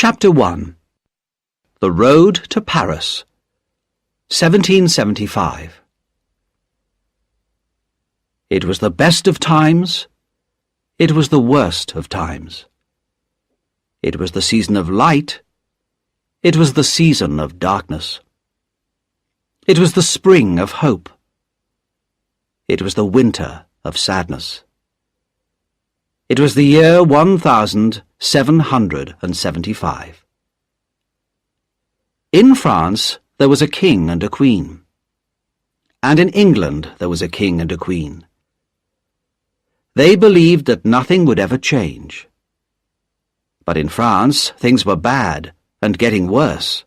Chapter 1. The Road to Paris, 1775. It was the best of times, it was the worst of times. It was the season of light, it was the season of darkness. It was the spring of hope, it was the winter of sadness. It was the year 1775. In France there was a king and a queen, and in England there was a king and a queen. They believed that nothing would ever change. But in France things were bad and getting worse.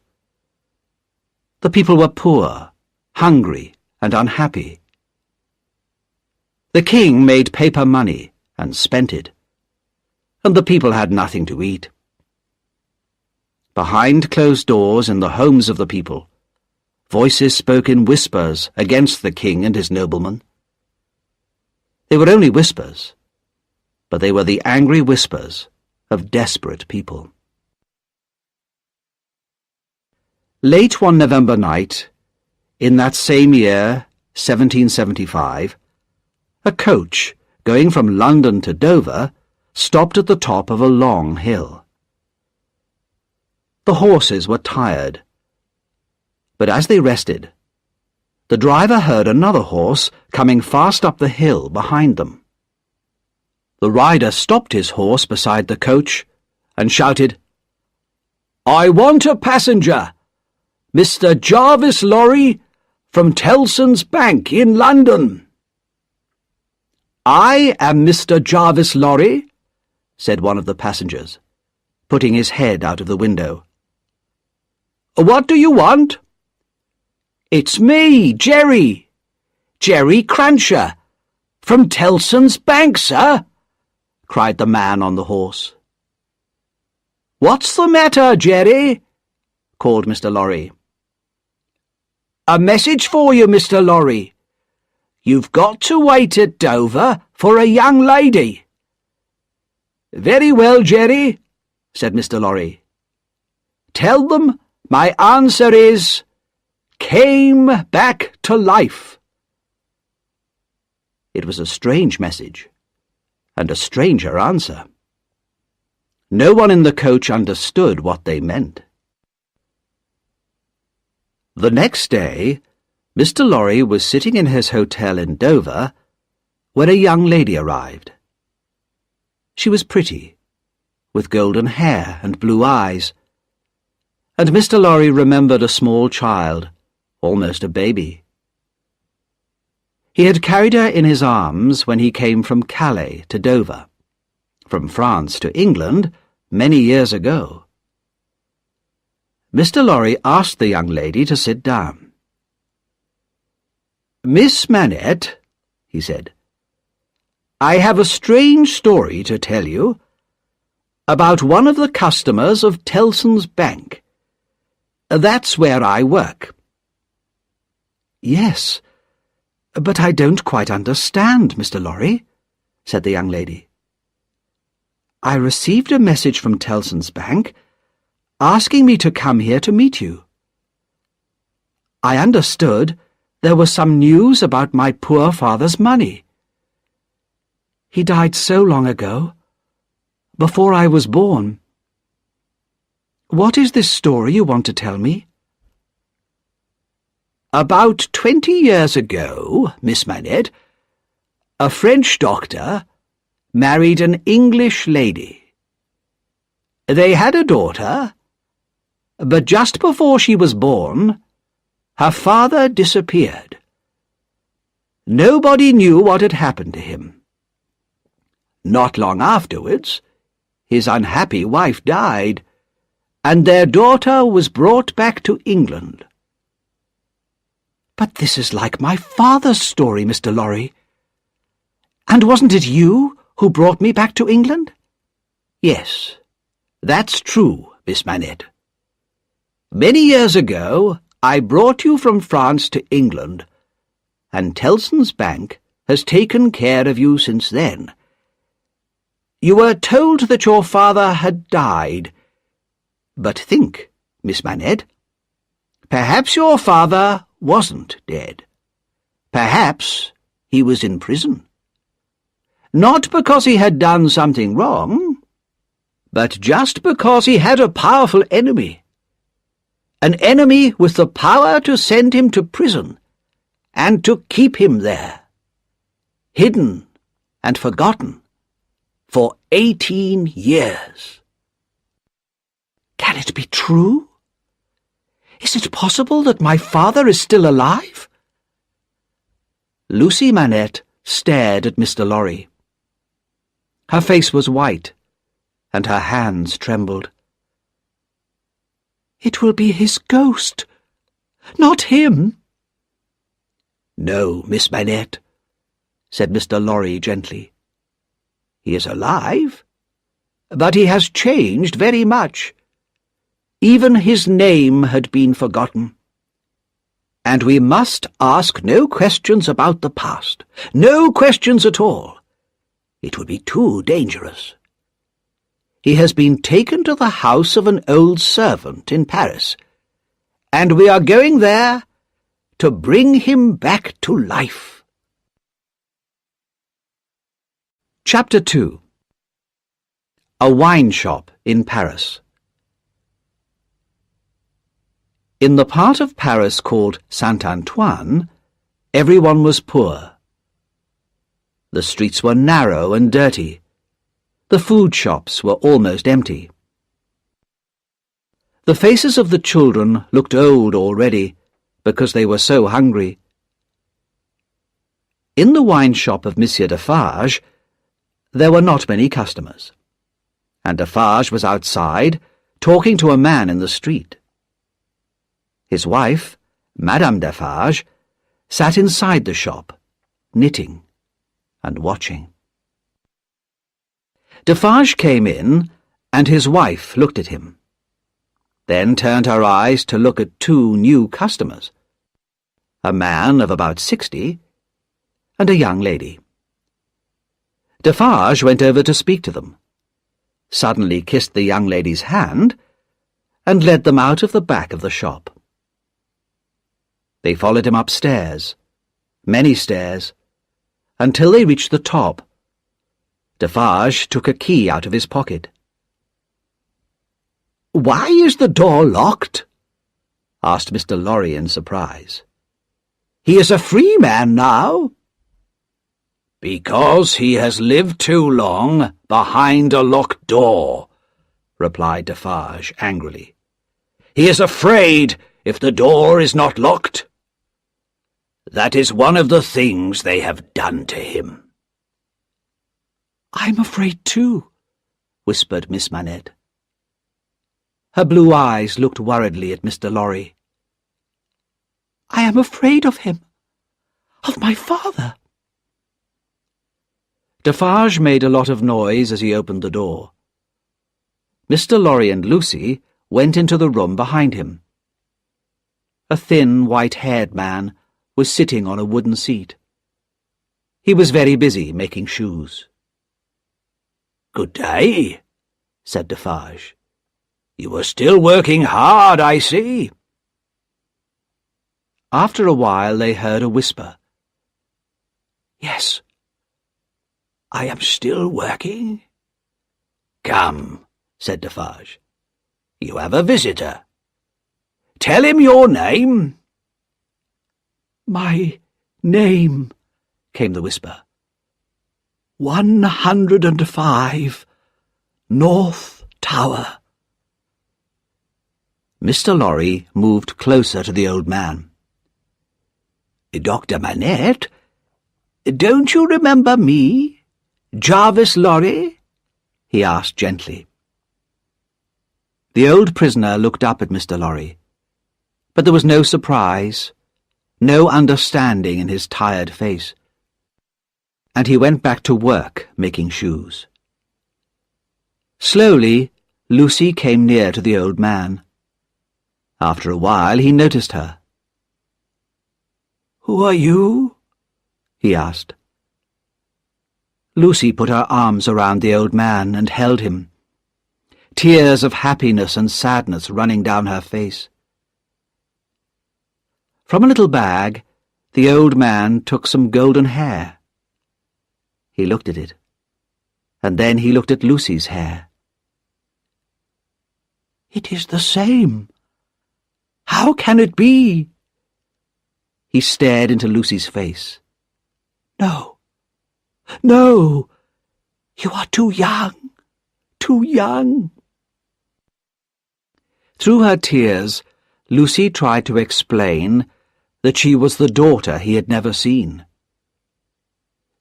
The people were poor, hungry, and unhappy. The king made paper money and spent it, and the people had nothing to eat. Behind closed doors in the homes of the people, voices spoke in whispers against the king and his noblemen. They were only whispers, but they were the angry whispers of desperate people. Late one November night, in that same year, 1775, a coach going from London to Dover stopped at the top of a long hill. The horses were tired, but as they rested, the driver heard another horse coming fast up the hill behind them. The rider stopped his horse beside the coach and shouted, "I want a passenger, Mr. Jarvis Lorry from Tellson's Bank in London." "I am Mr. Jarvis Lorry," said one of the passengers, putting his head out of the window. "What do you want?" "It's me, Jerry Crancher, from Tellson's Bank, sir," cried the man on the horse. "What's the matter, Jerry?" called Mr. Lorry. "A message for you, Mr. Lorry. You've got to wait at Dover for a young lady." "Very well, Jerry," said Mr. Lorry. "Tell them my answer is, came back to life." It was a strange message, and a stranger answer. No one in the coach understood what they meant. The next day, Mr. Lorry was sitting in his hotel in Dover when a young lady arrived. She was pretty, with golden hair and blue eyes, and Mr. Lorry remembered a small child, almost a baby. He had carried her in his arms when he came from Calais to Dover, from France to England many years ago. Mr. Lorry asked the young lady to sit down. "Miss Manette," he said, "I have a strange story to tell you about one of the customers of Tellson's Bank. That's where I work." "Yes, but I don't quite understand, Mr. Lorry," said the young lady. "I received a message from Tellson's Bank asking me to come here to meet you. I understood there was some news about my poor father's money. He died so long ago, before I was born. What is this story you want to tell me?" "About 20 years ago, Miss Manette, a French doctor married an English lady. They had a daughter, but just before she was born, her father disappeared. Nobody knew what had happened to him. Not long afterwards, his unhappy wife died, and their daughter was brought back to England." "But this is like my father's story, Mr. Lorry. And wasn't it you who brought me back to England?" "Yes, that's true, Miss Manette. Many years ago, I brought you from France to England, and Tellson's Bank has taken care of you since then. You were told that your father had died, But think, Miss Manette. Perhaps your father wasn't dead. Perhaps he was in prison. Not because he had done something wrong, but just because he had a powerful enemy. An enemy with the power to send him to prison and to keep him there, hidden and forgotten, for 18 years. Can it be true? Is it possible that my father is still alive? Lucy Manette stared at Mr. Lorry. Her face was white, and her hands trembled. It will be his ghost, not him. No, Miss Manette, said Mr. Lorry gently. He is alive, but he has changed very much. Even his name had been forgotten. And we must ask no questions about the past, no questions at all. It would be too dangerous. He has been taken to the house of an old servant in Paris, and we are going there to bring him back to life. Chapter 2. A Wine Shop in Paris. In the part of Paris called Saint-Antoine, everyone was poor. The streets were narrow and dirty. The food shops were almost empty. The faces of the children looked old already, because they were so hungry. In the wine shop of Monsieur Defarge, there were not many customers, and Defarge was outside, talking to a man in the street. His wife, Madame Defarge, sat inside the shop, knitting and watching. Defarge came in, and his wife looked at him, then turned her eyes to look at two new customers, a man of about 60 and a young lady. Defarge went over to speak to them, suddenly kissed the young lady's hand, and led them out of the back of the shop. They followed him upstairs, many stairs, until they reached the top. Defarge took a key out of his pocket. "Why is the door locked?" asked Mr. Lorry in surprise. "He is a free man now." "Because he has lived too long behind a locked door," replied Defarge angrily. "He is afraid if the door is not locked. That is one of the things they have done to him." "I'm afraid too," whispered Miss Manette. Her blue eyes looked worriedly at Mr. Lorry. "I am afraid of him, of my father." Defarge made a lot of noise as he opened the door. Mr. Lorry and Lucy went into the room behind him. A thin, white-haired man was sitting on a wooden seat. He was very busy making shoes. "Good day," said Defarge. "You are still working hard, I see." After a while they heard a whisper. "Yes, I am still working." "Come," said Defarge. "You have a visitor. Tell him your name." "My name," came the whisper. 105, North Tower." Mr. Lorry moved closer to the old man. "Dr. Manette, don't you remember me, Jarvis Lorry?" he asked gently. The old prisoner looked up at Mr. Lorry, but there was no surprise, no understanding in his tired face, and he went back to work making shoes. Slowly, Lucy came near to the old man. After a while he noticed her. "Who are you?" he asked. Lucy put her arms around the old man and held him. tears of happiness and sadness running down her face. From a little bag, the old man took some golden hair. He looked at it, and then he looked at Lucy's hair. "It is the same. How can it be?" He stared into Lucy's face. "No, no, you are too young, too young." Through her tears, Lucy tried to explain that she was the daughter he had never seen.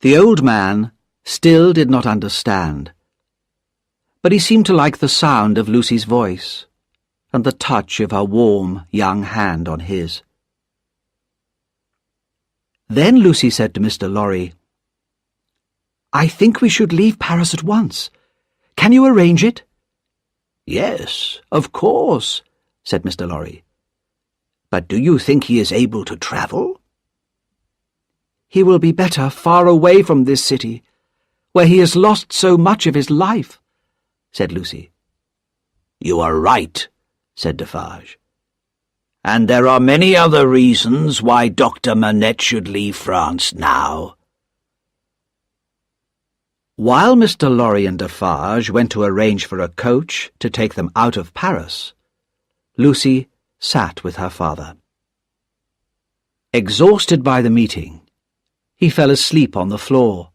The old man still did not understand, but he seemed to like the sound of Lucy's voice and the touch of her warm, young hand on his. Then Lucy said to Mr. Lorry, "I think we should leave Paris at once. Can you arrange it?" "Yes, of course," said Mr. Lorry. "But do you think he is able to travel?" "He will be better far away from this city, where he has lost so much of his life," said Lucy. "You are right," said Defarge. "And there are many other reasons why Dr. Manette should leave France now." While Mr. Lorry and Defarge went to arrange for a coach to take them out of Paris, Lucy sat with her father. Exhausted by the meeting, he fell asleep on the floor,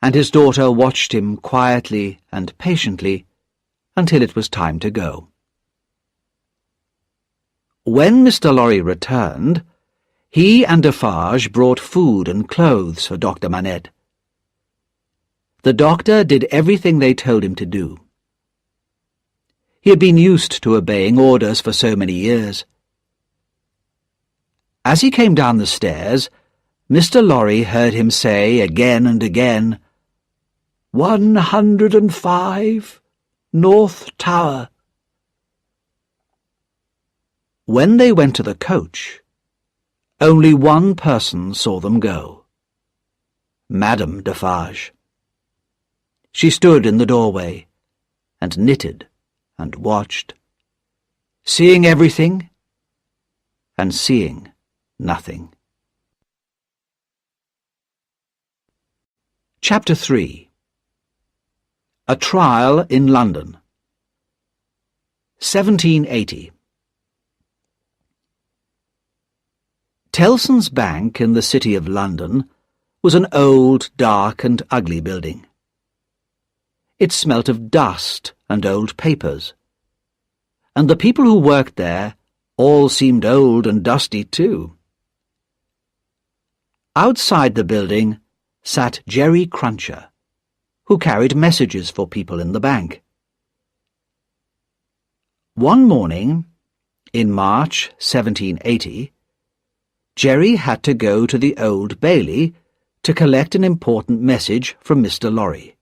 and his daughter watched him quietly and patiently until it was time to go. When Mr. Lorry returned, he and Defarge brought food and clothes for Dr. Manette. The doctor did everything they told him to do. He had been used to obeying orders for so many years. As he came down the stairs, Mr. Lorry heard him say again and again, 105, North Tower. When they went to the coach, only one person saw them go. Madame Defarge. She stood in the doorway and knitted and watched, seeing everything and seeing nothing. Chapter 3. A Trial in London. 1780. Tellson's Bank in the City of London was an old, dark and ugly building. It smelt of dust and old papers, and the people who worked there all seemed old and dusty too. Outside the building sat Jerry Cruncher, who carried messages for people in the bank. One morning, in March 1780, Jerry had to go to the Old Bailey to collect an important message from Mr. Lorry.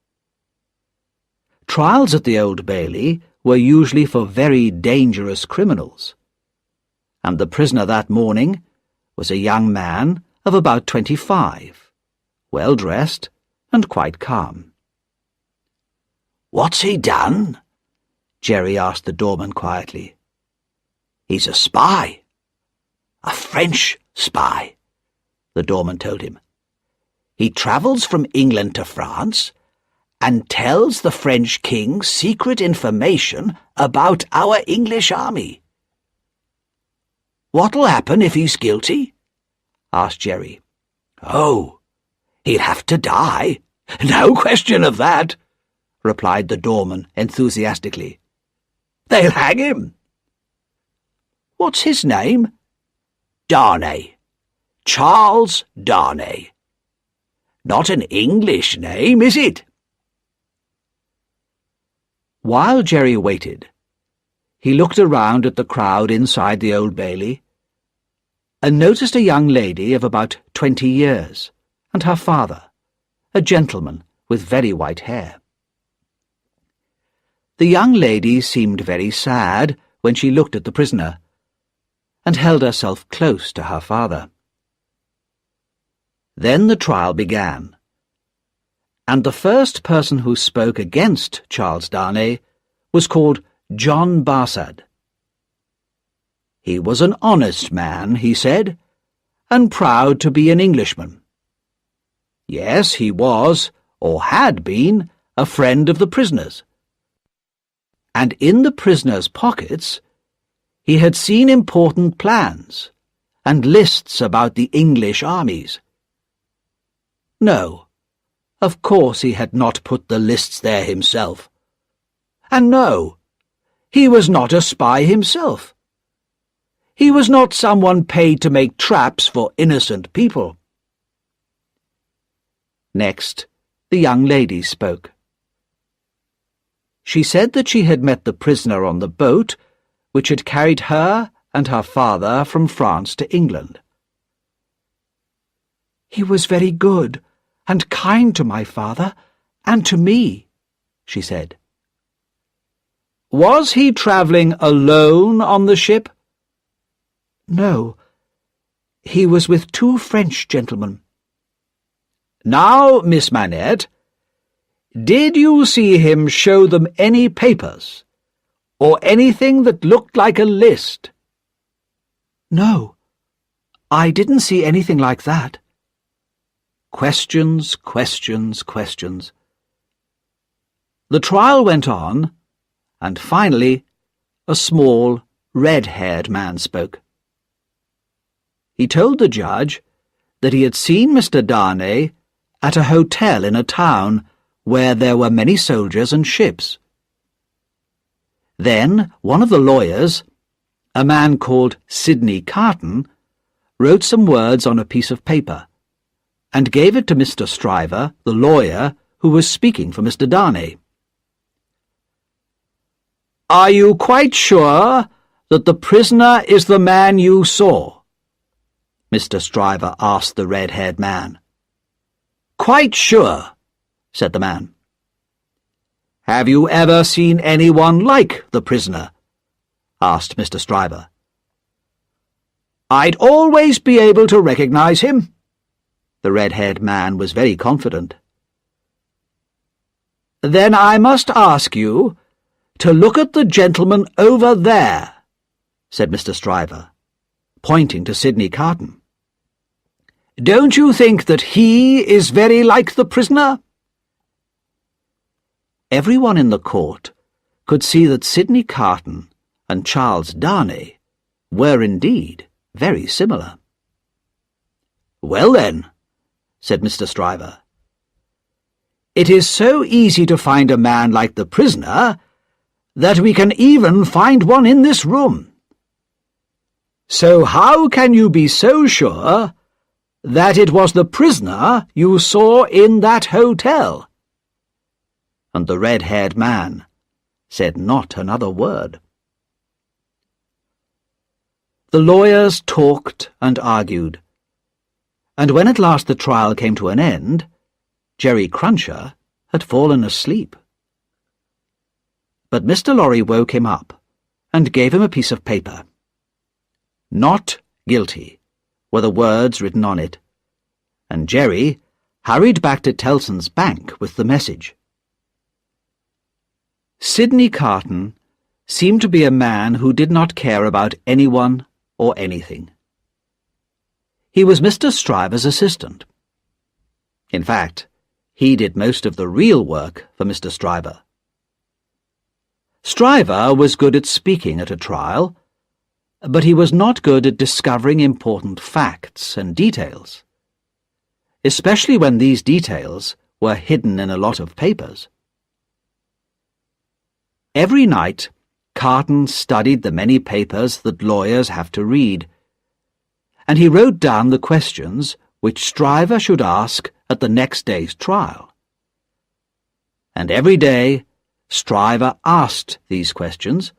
Trials at the Old Bailey were usually for very dangerous criminals, and the prisoner that morning was a young man of about 25, well-dressed and quite calm. "What's he done?" Jerry asked the doorman quietly. "He's a spy. A French spy," the doorman told him. "He travels from England to France and tells the French king secret information about our English army." "What'll happen if he's guilty?" asked Jerry. "Oh, he'll have to die. No question of that," replied the doorman enthusiastically. "They'll hang him." "What's his name?" "Darnay. Charles Darnay. Not an English name, is it?" While Jerry waited, he looked around at the crowd inside the Old Bailey and noticed a young lady of about 20 years and her father, a gentleman with very white hair. The young lady seemed very sad when she looked at the prisoner and held herself close to her father. Then the trial began, and the first person who spoke against Charles Darnay was called John Barsad. He was an honest man, he said, and proud to be an Englishman. Yes, he was, or had been, a friend of the prisoners. And in the prisoners' pockets he had seen important plans and lists about the English armies. No, of course he had not put the lists there himself. And no, he was not a spy himself. He was not someone paid to make traps for innocent people. Next, the young lady spoke. She said that she had met the prisoner on the boat which had carried her and her father from France to England. "He was very good and kind to my father and to me," she said. "Was he travelling alone on the ship?" "No, he was with 2 French gentlemen." "Now, Miss Manette, did you see him show them any papers, or anything that looked like a list?" "No, I didn't see anything like that." Questions, questions, questions. The trial went on, and finally a small, red-haired man spoke. He told the judge that he had seen Mr. Darnay at a hotel in a town where there were many soldiers and ships. Then one of the lawyers, a man called Sidney Carton, wrote some words on a piece of paper and gave it to Mr. Stryver, the lawyer, who was speaking for Mr. Darnay. "Are you quite sure that the prisoner is the man you saw?" Mr. Stryver asked the red-haired man. "Quite sure," said the man. "Have you ever seen anyone like the prisoner?" asked Mr. Stryver. "I'd always be able to recognize him." The red-haired man was very confident. "Then I must ask you to look at the gentleman over there," said Mr. Stryver, pointing to Sidney Carton. "Don't you think that he is very like the prisoner?" Everyone in the court could see that Sidney Carton and Charles Darnay were indeed very similar. "Well then," said Mr. Stryver, "it is so easy to find a man like the prisoner that we can even find one in this room. So how can you be so sure that it was the prisoner you saw in that hotel?" And the red-haired man said not another word. The lawyers talked and argued, and when at last the trial came to an end, Jerry Cruncher had fallen asleep. But Mr. Lorry woke him up and gave him a piece of paper. "Not guilty" were the words written on it, and Jerry hurried back to Tellson's bank with the message. Sidney Carton seemed to be a man who did not care about anyone or anything. He was Mr. Stryver's assistant. In fact, he did most of the real work for Mr. Stryver. Stryver was good at speaking at a trial, but he was not good at discovering important facts and details, especially when these details were hidden in a lot of papers. Every night, Carton studied the many papers that lawyers have to read, and he wrote down the questions which Stryver should ask at the next day's trial. And every day, Stryver asked these questions,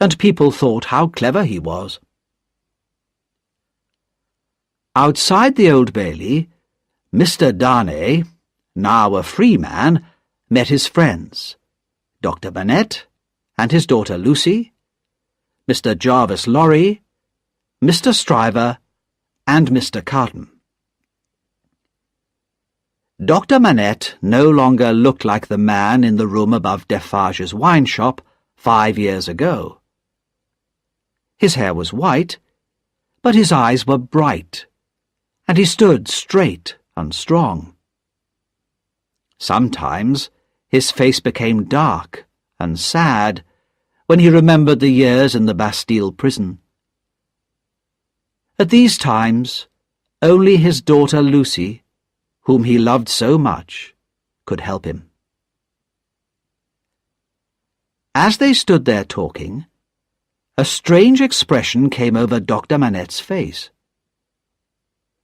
and people thought how clever he was. Outside the Old Bailey, Mr. Darnay, now a free man, met his friends, Dr. Manette and his daughter Lucy, Mr. Jarvis Lorry, Mr. Stryver, and Mr. Carton. Dr. Manette no longer looked like the man in the room above Defarge's wine shop 5 years ago. His hair was white, but his eyes were bright, and he stood straight and strong. Sometimes his face became dark and sad when he remembered the years in the Bastille prison. At these times, only his daughter Lucy, whom he loved so much, could help him. As they stood there talking, a strange expression came over Dr. Manette's face.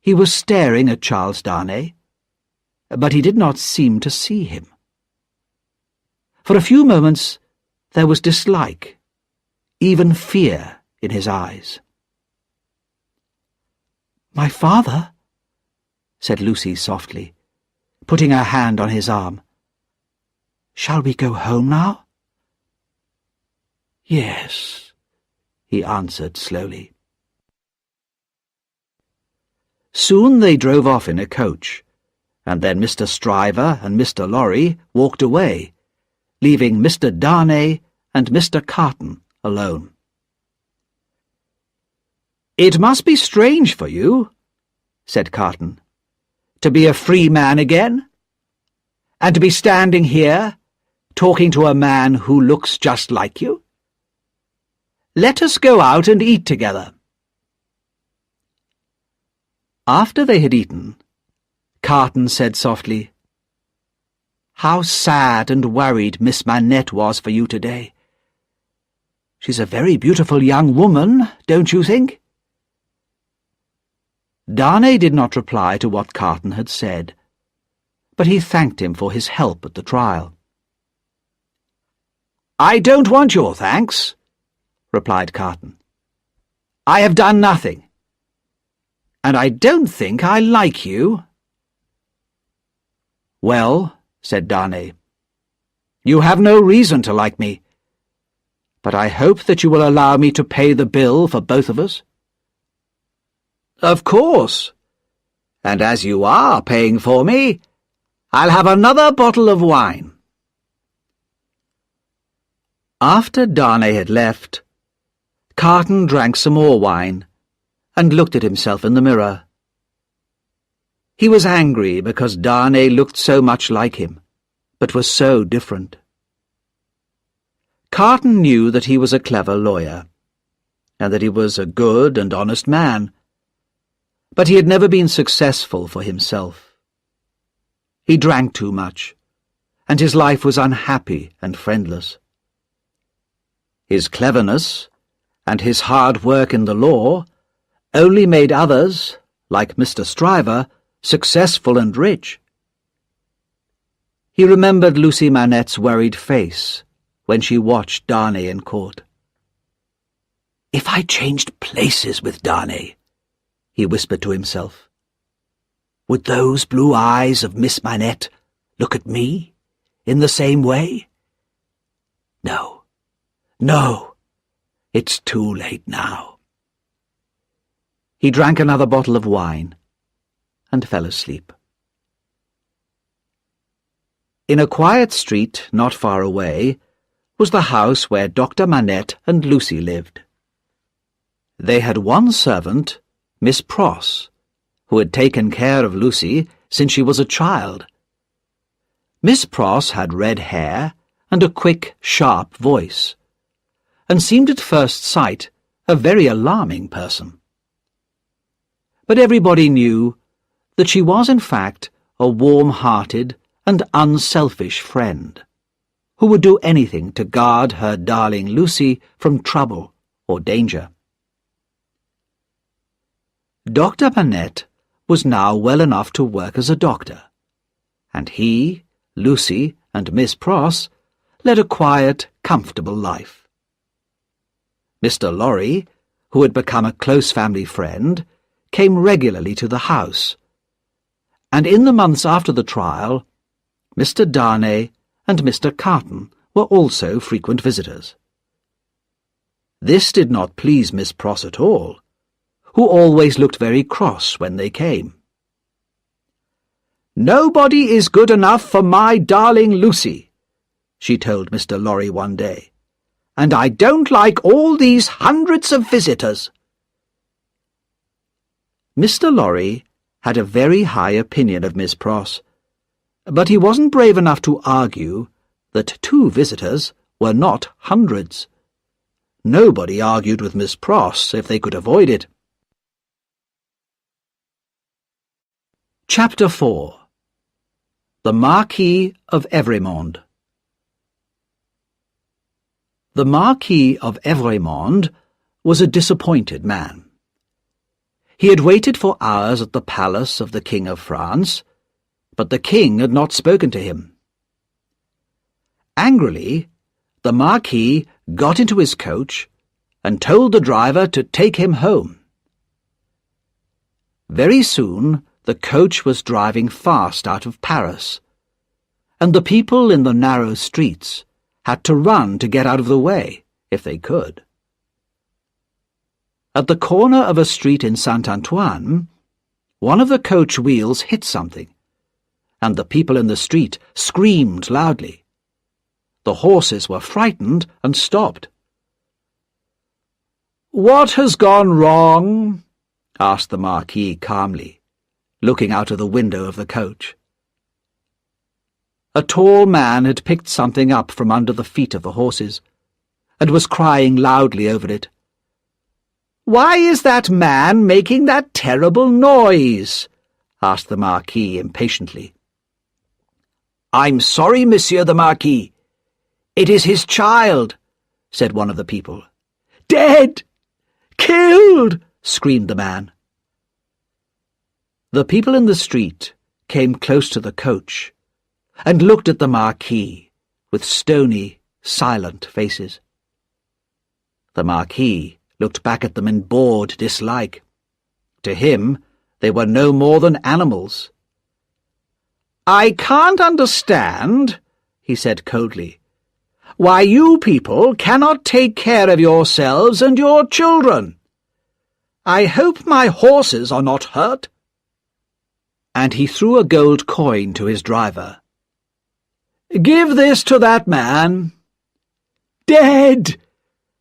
He was staring at Charles Darnay, but he did not seem to see him. For a few moments there was dislike, even fear in his eyes. "My father," said Lucy softly, putting her hand on his arm. "Shall we go home now?" "Yes," he answered slowly. Soon they drove off in a coach, and then Mr. Stryver and Mr. Lorry walked away, leaving Mr. Darnay and Mr. Carton alone. "It must be strange for you," said Carton, "to be a free man again, and to be standing here, talking to a man who looks just like you. Let us go out and eat together." After they had eaten, Carton said softly, "How sad and worried Miss Manette was for you today. She's a very beautiful young woman, don't you think?" Darnay did not reply to what Carton had said, but he thanked him for his help at the trial. "I don't want your thanks," replied Carton. "I have done nothing, and I don't think I like you." "Well," said Darnay, "you have no reason to like me, but I hope that you will allow me to pay the bill for both of us." "Of course. And as you are paying for me, I'll have another bottle of wine." After Darnay had left, Carton drank some more wine and looked at himself in the mirror. He was angry because Darnay looked so much like him, but was so different. Carton knew that he was a clever lawyer, and that he was a good and honest man, but he had never been successful for himself. He drank too much, and his life was unhappy and friendless. His cleverness and his hard work in the law only made others, like Mr. Stryver, successful and rich. He remembered Lucy Manette's worried face when she watched Darnay in court. "If I changed places with Darnay," he whispered to himself, "would those blue eyes of Miss Manette look at me in the same way? No, no, it's too late now." He drank another bottle of wine and fell asleep. In a quiet street not far away was the house where Dr. Manette and Lucy lived. They had one servant, Miss Pross, who had taken care of Lucy since she was a child. Miss Pross had red hair and a quick, sharp voice, and seemed at first sight a very alarming person. But everybody knew that she was in fact a warm-hearted and unselfish friend, who would do anything to guard her darling Lucy from trouble or danger. Dr. Manette was now well enough to work as a doctor, and he, Lucy, and Miss Pross led a quiet, comfortable life. Mr. Lorry, who had become a close family friend, came regularly to the house, and in the months after the trial, Mr. Darnay and Mr. Carton were also frequent visitors. This did not please Miss Pross at all, who always looked very cross when they came. "Nobody is good enough for my darling Lucy," she told Mr. Lorry one day, "and I don't like all these hundreds of visitors." Mr. Lorry had a very high opinion of Miss Pross, but he wasn't brave enough to argue that 2 visitors were not hundreds. Nobody argued with Miss Pross if they could avoid it. Chapter 4. The Marquis of Evrémonde. The Marquis of Evrémonde was a disappointed man. He had waited for hours at the palace of the King of France, but the king had not spoken to him. Angrily, the Marquis got into his coach and told the driver to take him home. Very soon the coach was driving fast out of Paris, and the people in the narrow streets had to run to get out of the way, if they could. At the corner of a street in Saint-Antoine, one of the coach wheels hit something, and the people in the street screamed loudly. The horses were frightened and stopped. "What has gone wrong?" asked the Marquis calmly, looking out of the window of the coach. A tall man had picked something up from under the feet of the horses, and was crying loudly over it. "Why is that man making that terrible noise?" asked the Marquis impatiently. "I'm sorry, Monsieur the Marquis. It is his child," said one of the people. "Dead! Killed!" screamed the man. The people in the street came close to the coach and looked at the Marquis with stony, silent faces. The Marquis looked back at them in bored dislike. To him, they were no more than animals. "I can't understand," he said coldly, "why you people cannot take care of yourselves and your children. I hope my horses are not hurt." And he threw a gold coin to his driver. "Give this to that man." "Dead!"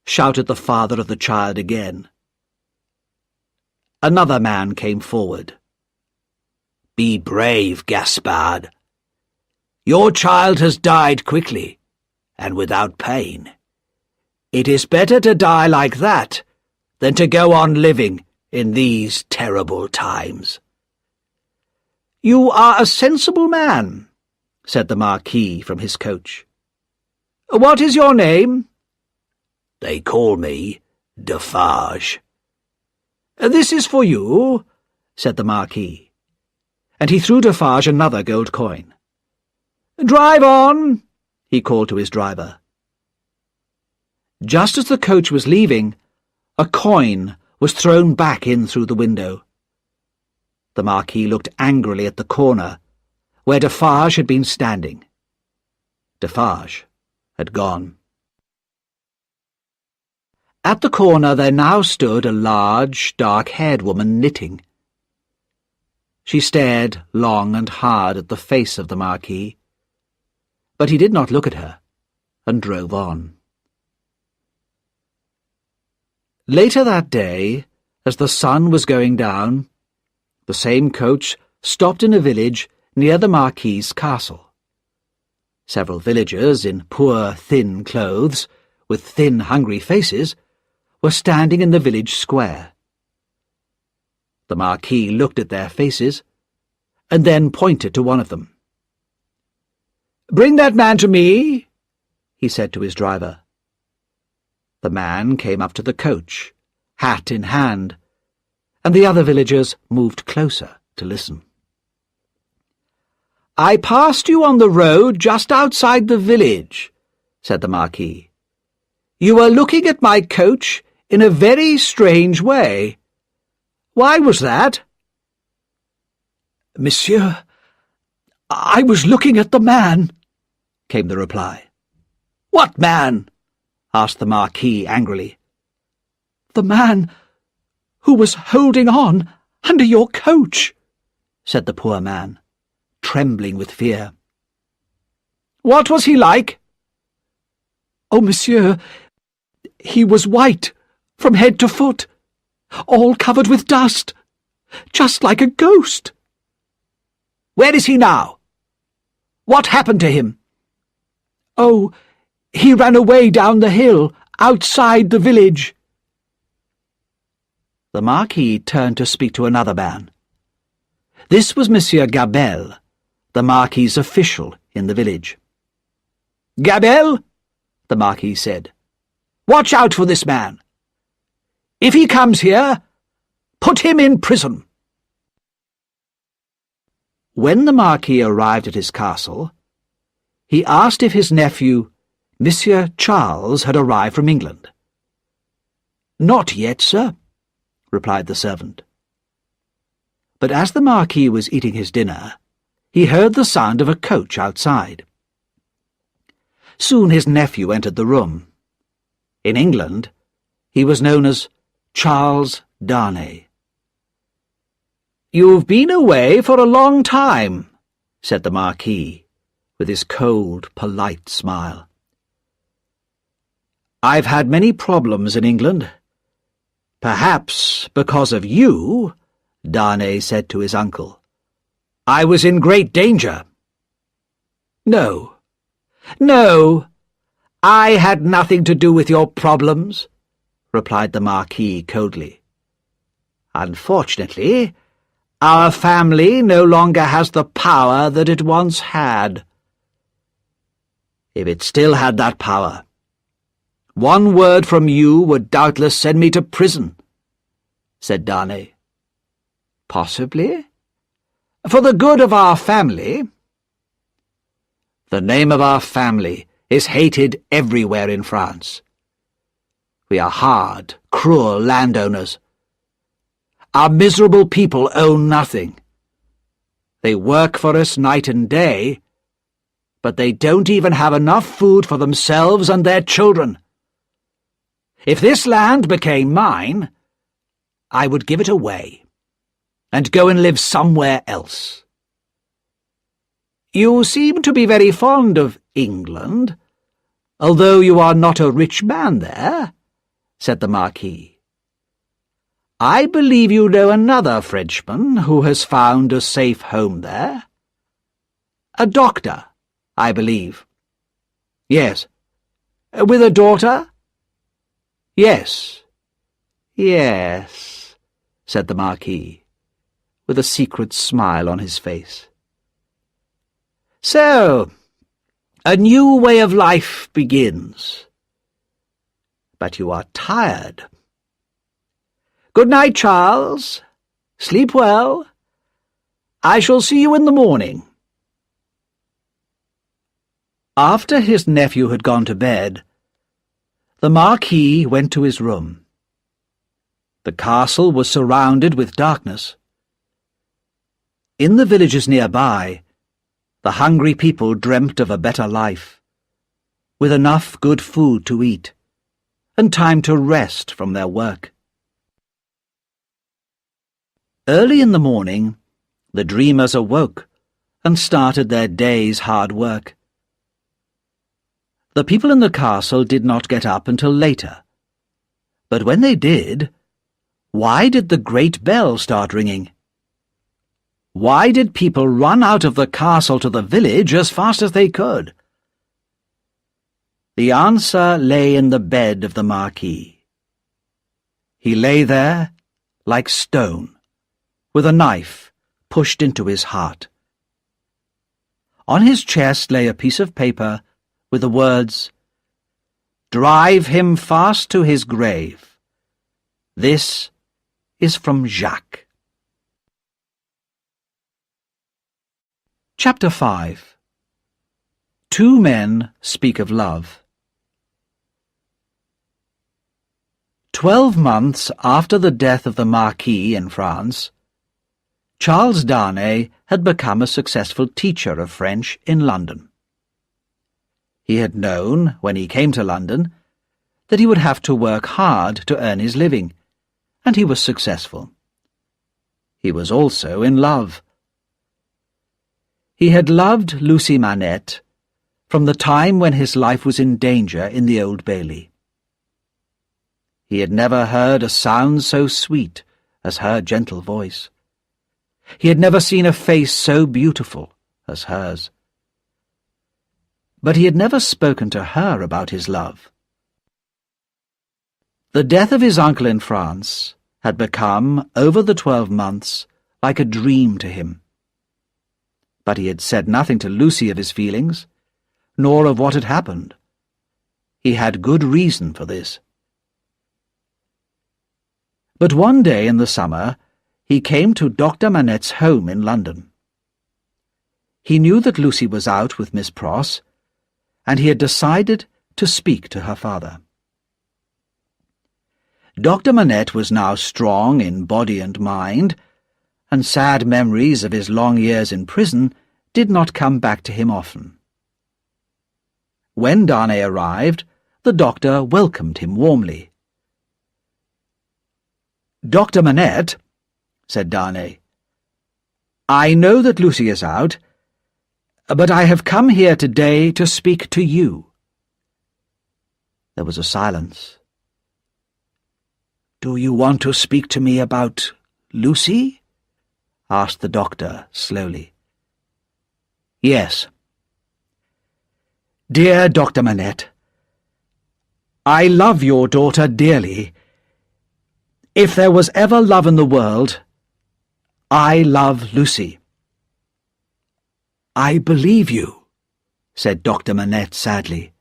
shouted the father of the child again. Another man came forward. "Be brave, Gaspard. Your child has died quickly, and without pain. It is better to die like that than to go on living in these terrible times." "You are a sensible man," said the Marquis from his coach. "What is your name?" "They call me Defarge." "This is for you," said the Marquis, and he threw Defarge another gold coin. "Drive on," he called to his driver. Just as the coach was leaving, a coin was thrown back in through the window. The Marquis looked angrily at the corner where Defarge had been standing. Defarge had gone. At the corner there now stood a large, dark-haired woman knitting. She stared long and hard at the face of the Marquis, but he did not look at her, and drove on. Later that day, as the sun was going down, the same coach stopped in a village near the Marquis's castle. Several villagers in poor, thin clothes, with thin, hungry faces, were standing in the village square. The Marquis looked at their faces, and then pointed to one of them. "Bring that man to me," he said to his driver. The man came up to the coach, hat in hand, and the other villagers moved closer to listen. "I passed you on the road just outside the village," said the Marquis. "You were looking at my coach in a very strange way. Why was that?" "Monsieur, I was looking at the man," came the reply. "What man?" asked the Marquis angrily. "The man who was holding on under your coach," said the poor man. trembling with fear. "What was he like?" "Oh, monsieur, he was white, from head to foot, all covered with dust, just like a ghost." "Where is he now? What happened to him?" "Oh, he ran away down the hill, outside the village." The Marquis turned to speak to another man. This was Monsieur Gabelle, the Marquis's official in the village. "Gabelle," the Marquis said, "watch out for this man. If he comes here, put him in prison." When the Marquis arrived at his castle, he asked if his nephew, Monsieur Charles, had arrived from England. "Not yet, sir," replied the servant. But as the Marquis was eating his dinner, he heard the sound of a coach outside. Soon his nephew entered the room. In England, he was known as Charles Darnay. "You've been away for a long time," said the Marquis, with his cold, polite smile. "I've had many problems in England. Perhaps because of you," Darnay said to his uncle. "I was in great danger." "No, no, I had nothing to do with your problems," replied the Marquis coldly. "Unfortunately, our family no longer has the power that it once had. If it still had that power, one word from you would doubtless send me to prison," said Darnay. "Possibly. For the good of our family." "The name of our family is hated everywhere in France. We are hard, cruel landowners. Our miserable people own nothing. They work for us night and day, but they don't even have enough food for themselves and their children. If this land became mine, I would give it away and go and live somewhere else." "You seem to be very fond of England, although you are not a rich man there," said the Marquis. "I believe you know another Frenchman who has found a safe home there. A doctor, I believe." "Yes." "With a daughter?" "Yes, yes," said the Marquis, with a secret smile on his face. "So, a new way of life begins. But you are tired. Good night, Charles. Sleep well. I shall see you in the morning." After his nephew had gone to bed, the Marquis went to his room. The castle was surrounded with darkness. In the villages nearby, the hungry people dreamt of a better life, with enough good food to eat, and time to rest from their work. Early in the morning, the dreamers awoke and started their day's hard work. The people in the castle did not get up until later, but when they did, why did the great bell start ringing? Why did people run out of the castle to the village as fast as they could? The answer lay in the bed of the Marquis. He lay there like stone, with a knife pushed into his heart. On his chest lay a piece of paper with the words, "Drive him fast to his grave. This is from Jacques." Chapter 5. Two men speak of love. 12 months after the death of the Marquis in France, Charles Darnay had become a successful teacher of French in London. He had known, when he came to London, that he would have to work hard to earn his living, and he was successful. He was also in love. He had loved Lucy Manette from the time when his life was in danger in the Old Bailey. He had never heard a sound so sweet as her gentle voice. He had never seen a face so beautiful as hers. But he had never spoken to her about his love. The death of his uncle in France had become, over the 12 months, like a dream to him. But he had said nothing to Lucy of his feelings, nor of what had happened. He had good reason for this. But one day in the summer, he came to Dr. Manette's home in London. He knew that Lucy was out with Miss Pross, and he had decided to speak to her father. Dr. Manette was now strong in body and mind, and sad memories of his long years in prison did not come back to him often. When Darnay arrived, the doctor welcomed him warmly. "Dr. Manette," said Darnay, "I know that Lucy is out, but I have come here today to speak to you." There was a silence. "Do you want to speak to me about Lucy?" asked the doctor slowly. "Yes." "Dear Dr. Manette, I love your daughter dearly. If there was ever love in the world, I love Lucy." "I believe you," said Dr. Manette sadly.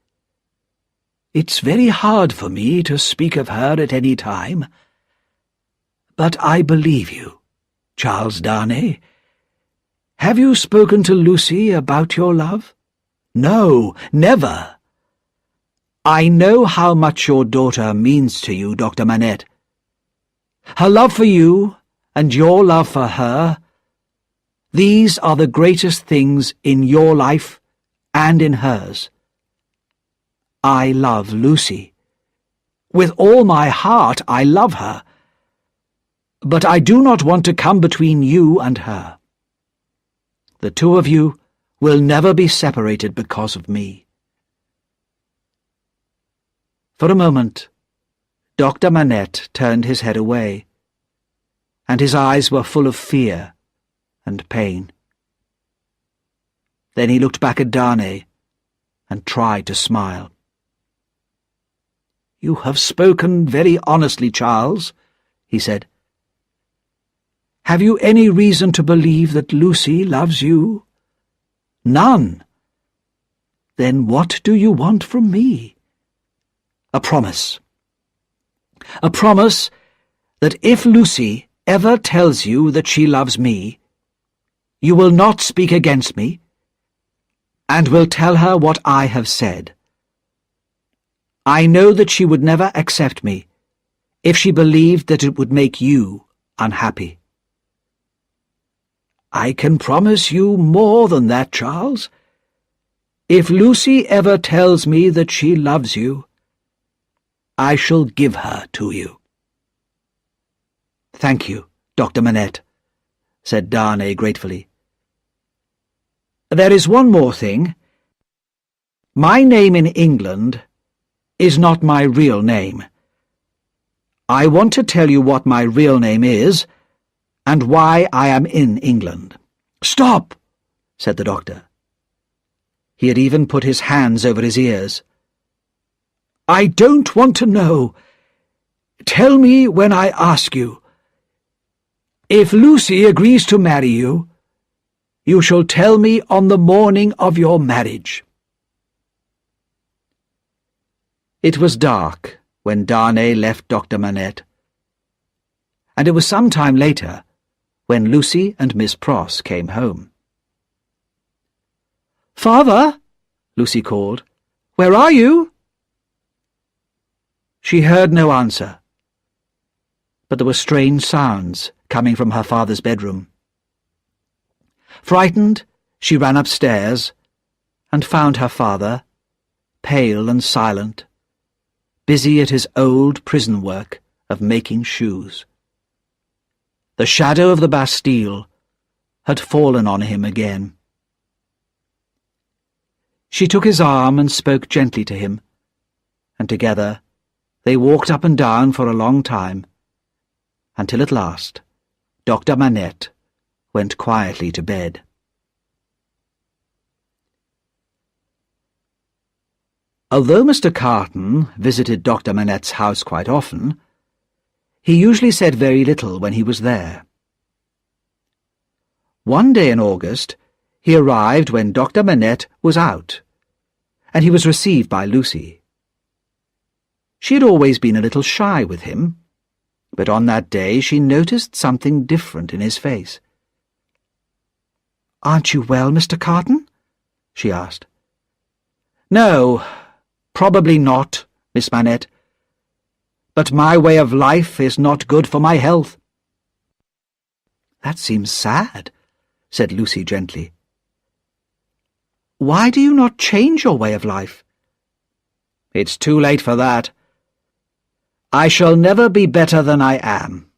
"It's very hard for me to speak of her at any time. But I believe you, Charles Darnay. Have you spoken to Lucy about your love?" "No, never." "I know how much your daughter means to you, Dr. Manette. Her love for you, and your love for her, these are the greatest things in your life and in hers. I love Lucy. With all my heart I love her. But I do not want to come between you and her. The two of you will never be separated because of me." For a moment, Dr. Manette turned his head away, and his eyes were full of fear and pain. Then he looked back at Darnay and tried to smile. "You have spoken very honestly, Charles," he said. "Have you any reason to believe that Lucy loves you?" "None." "Then what do you want from me?" "A promise. A promise that if Lucy ever tells you that she loves me, you will not speak against me, and will tell her what I have said. I know that she would never accept me if she believed that it would make you unhappy." "I can promise you more than that, Charles. If Lucy ever tells me that she loves you, I shall give her to you." "Thank you, Dr. Manette," said Darnay gratefully. "There is one more thing. My name in England is not my real name. I want to tell you what my real name is, and why I am in England." "Stop!" said the doctor. He had even put his hands over his ears. "I don't want to know. Tell me when I ask you. If Lucy agrees to marry you, you shall tell me on the morning of your marriage." It was dark when Darnay left Dr. Manette, and it was some time later when Lucy and Miss Pross came home. "Father," Lucy called, "where are you?" She heard no answer, but there were strange sounds coming from her father's bedroom. Frightened, she ran upstairs and found her father, pale and silent, busy at his old prison work of making shoes. The shadow of the Bastille had fallen on him again. She took his arm and spoke gently to him, and together they walked up and down for a long time, until at last Dr. Manette went quietly to bed. Although Mr. Carton visited Dr. Manette's house quite often, he usually said very little when he was there. One day in August, he arrived when Dr. Manette was out, and he was received by Lucy. She had always been a little shy with him, but on that day she noticed something different in his face. "Aren't you well, Mr. Carton?" she asked. "No, probably not, Miss Manette. But my way of life is not good for my health." "That seems sad," said Lucy gently. "Why do you not change your way of life?" "It's too late for that. I shall never be better than I am.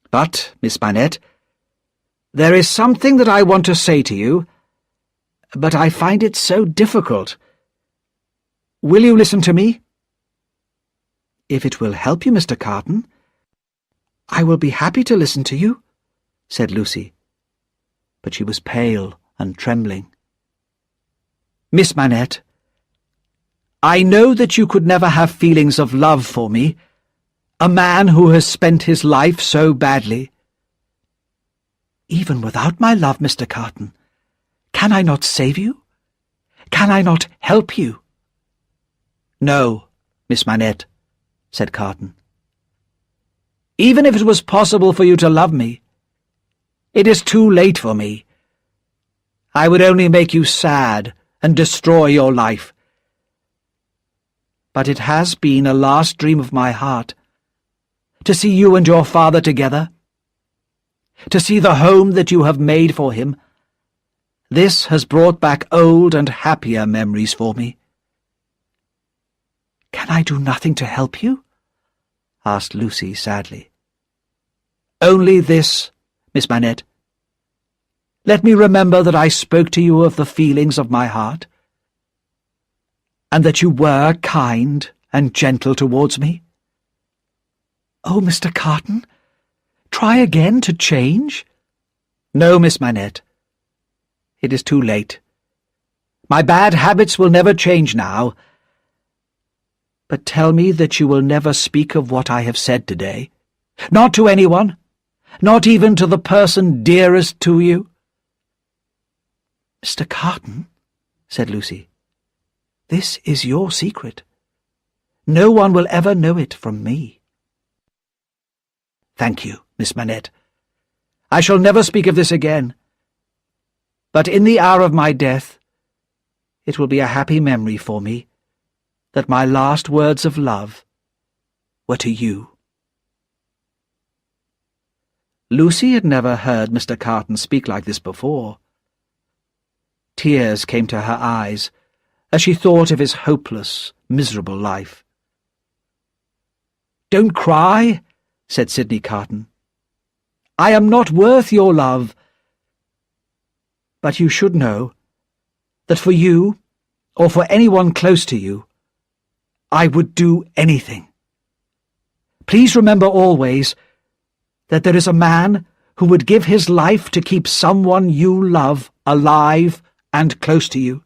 But, Miss Manette, there is something that I want to say to you, but I find it so difficult. Will you listen to me?" "If it will help you, Mr. Carton, I will be happy to listen to you," said Lucy. But she was pale and trembling. "Miss Manette, I know that you could never have feelings of love for me, a man who has spent his life so badly." "Even without my love, Mr. Carton, can I not save you? Can I not help you?" "No, Miss Manette," said Carton. "Even if it was possible for you to love me, it is too late for me. I would only make you sad and destroy your life. But it has been a last dream of my heart, to see you and your father together, to see the home that you have made for him. This has brought back old and happier memories for me." "Can I do nothing to help you?" asked Lucy sadly. "Only this, Miss Manette. Let me remember that I spoke to you of the feelings of my heart, and that you were kind and gentle towards me." "Oh, Mr. Carton, try again to change." "No, Miss Manette. It is too late. My bad habits will never change now. But tell me that you will never speak of what I have said today. Not to anyone, not even to the person dearest to you." "Mr. Carton," said Lucy, "this is your secret. No one will ever know it from me." "Thank you, Miss Manette. I shall never speak of this again. But in the hour of my death, it will be a happy memory for me that my last words of love were to you." Lucy had never heard Mr. Carton speak like this before. Tears came to her eyes as she thought of his hopeless, miserable life. "Don't cry," said Sidney Carton. "I am not worth your love. But you should know that for you, or for anyone close to you, I would do anything. Please remember always that there is a man who would give his life to keep someone you love alive and close to you.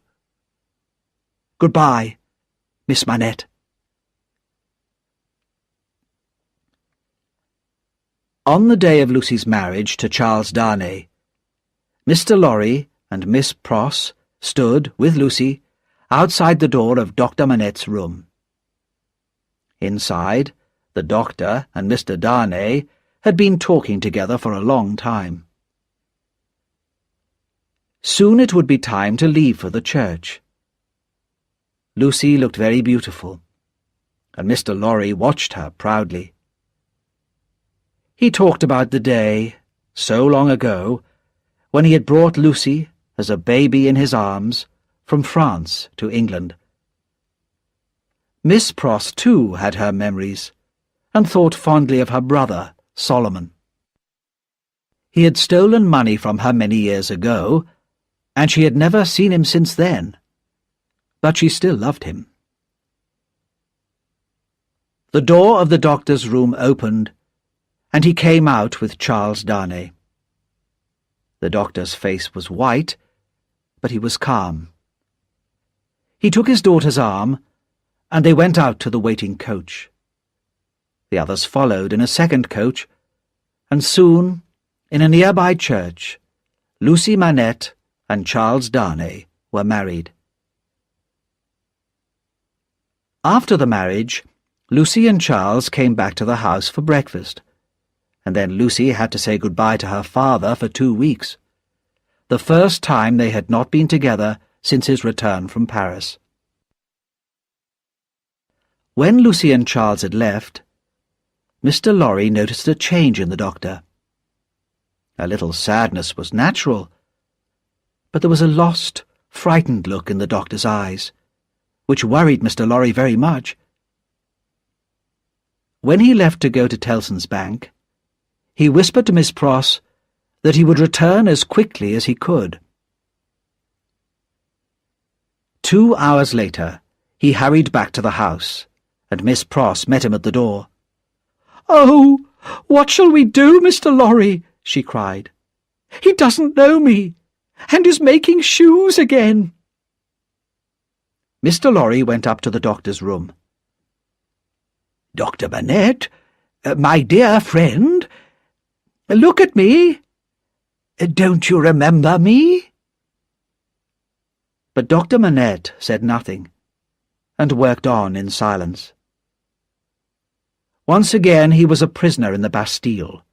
Goodbye, Miss Manette." On the day of Lucy's marriage to Charles Darnay, Mr. Lorry and Miss Pross stood, with Lucy, outside the door of Dr. Manette's room. Inside, the doctor and Mr. Darnay had been talking together for a long time. Soon it would be time to leave for the church. Lucy looked very beautiful, and Mr. Lorry watched her proudly. He talked about the day, so long ago, when he had brought Lucy, as a baby in his arms, from France to England. Miss Pross, too, had her memories, and thought fondly of her brother, Solomon. He had stolen money from her many years ago, and she had never seen him since then, but she still loved him. The door of the doctor's room opened, and he came out with Charles Darnay. The doctor's face was white, but he was calm. He took his daughter's arm, and they went out to the waiting coach. The others followed in a second coach, and soon, in a nearby church, Lucy Manette and Charles Darnay were married. After the marriage, Lucy and Charles came back to the house for breakfast, and then Lucy had to say goodbye to her father for 2 weeks, the first time they had not been together since his return from Paris. When Lucy and Charles had left, Mr. Lorry noticed a change in the doctor. A little sadness was natural, but there was a lost, frightened look in the doctor's eyes, which worried Mr. Lorry very much. When he left to go to Tellson's Bank, he whispered to Miss Pross that he would return as quickly as he could. 2 hours later, he hurried back to the house, and Miss Pross met him at the door. "Oh, what shall we do, Mr. Lorry?" she cried. "He doesn't know me, and is making shoes again." Mr. Lorry went up to the doctor's room. "Dr. Manette, my dear friend, look at me. Don't you remember me?" But Dr. Manette said nothing, and worked on in silence. Once again he was a prisoner in the Bastille,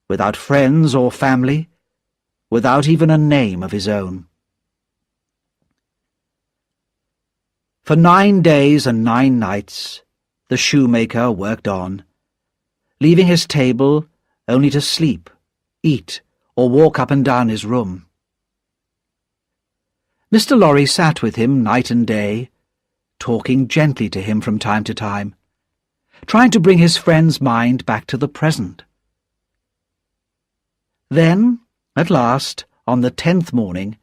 without friends or family, without even a name of his own. For 9 days and 9 nights the shoemaker worked on, leaving his table only to sleep, eat, or walk up and down his room. Mr. Lorry sat with him night and day, talking gently to him from time to time, trying to bring his friend's mind back to the present. Then, at last, on the 10th morning,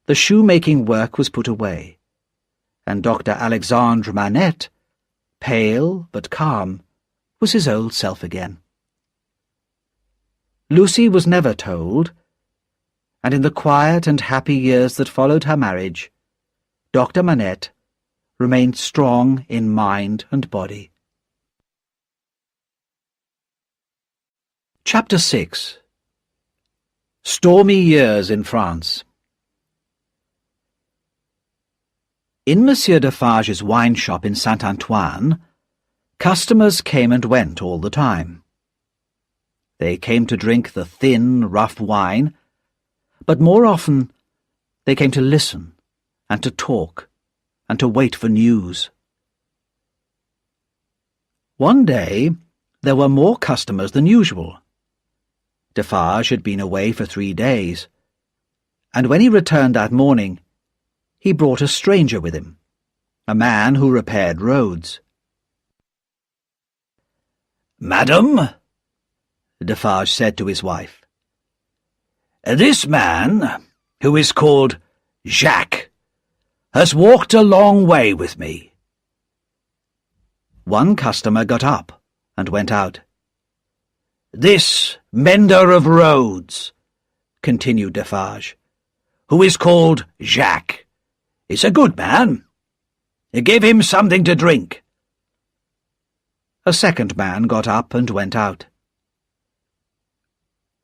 the shoemaking work was put away, and Dr. Alexandre Manette, pale but calm, was his old self again. Lucy was never told, and in the quiet and happy years that followed her marriage, Dr. Manette remained strong in mind and body. Chapter 6. Stormy Years in France. In Monsieur Defarge's wine shop in Saint-Antoine, customers came and went all the time. They came to drink the thin, rough wine, but more often they came to listen and to talk and to wait for news. One day there were more customers than usual. Defarge had been away for 3 days, and when he returned that morning, he brought a stranger with him, a man who repaired roads. "Madam," Defarge said to his wife, "this man, who is called Jacques, has walked a long way with me." One customer got up and went out. "This mender of roads," continued Defarge, "who is called Jacques, is a good man. Give him something to drink." A second man got up and went out.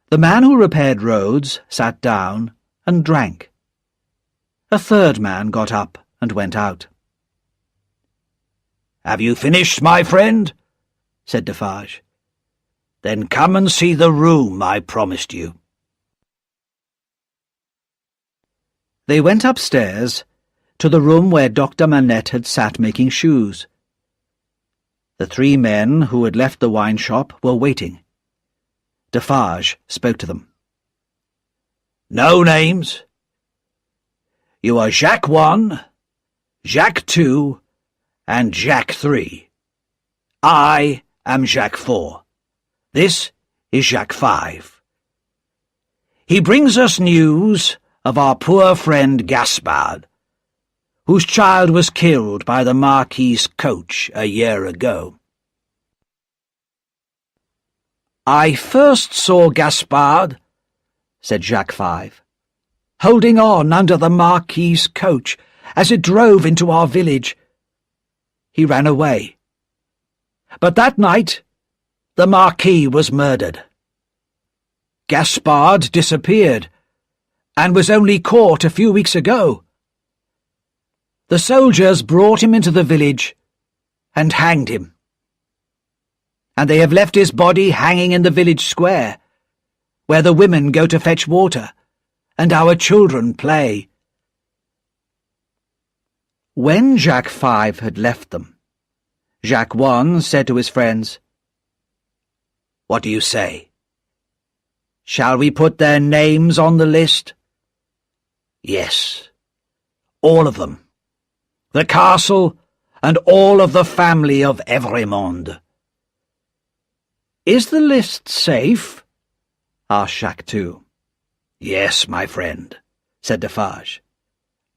The man who repaired roads sat down and drank. A third man got up and went out. "Have you finished, my friend?" said Defarge. "Then come and see the room I promised you." They went upstairs to the room where Dr. Manette had sat making shoes. The 3 men who had left the wine shop were waiting. Defarge spoke to them. "No names. You are Jacques 1, Jacques 2, and Jacques 3. I am Jacques 4. This is Jacques 5. He brings us news of our poor friend Gaspard, whose child was killed by the Marquis's coach a year ago. I first saw Gaspard, said Jacques Five, holding on under the Marquis's coach as it drove into our village. He ran away. But that night, the Marquis was murdered. Gaspard disappeared, and was only caught a few weeks ago. The soldiers brought him into the village and hanged him. And they have left his body hanging in the village square, where the women go to fetch water, and our children play. When Jacques Five had left them, Jacques One said to his friends, "What do you say? Shall we put their names on the list?" "Yes, all of them. The castle and all of the family of Evrémonde." "Is the list safe?" asked Jacques Two. "Yes, my friend," said Defarge.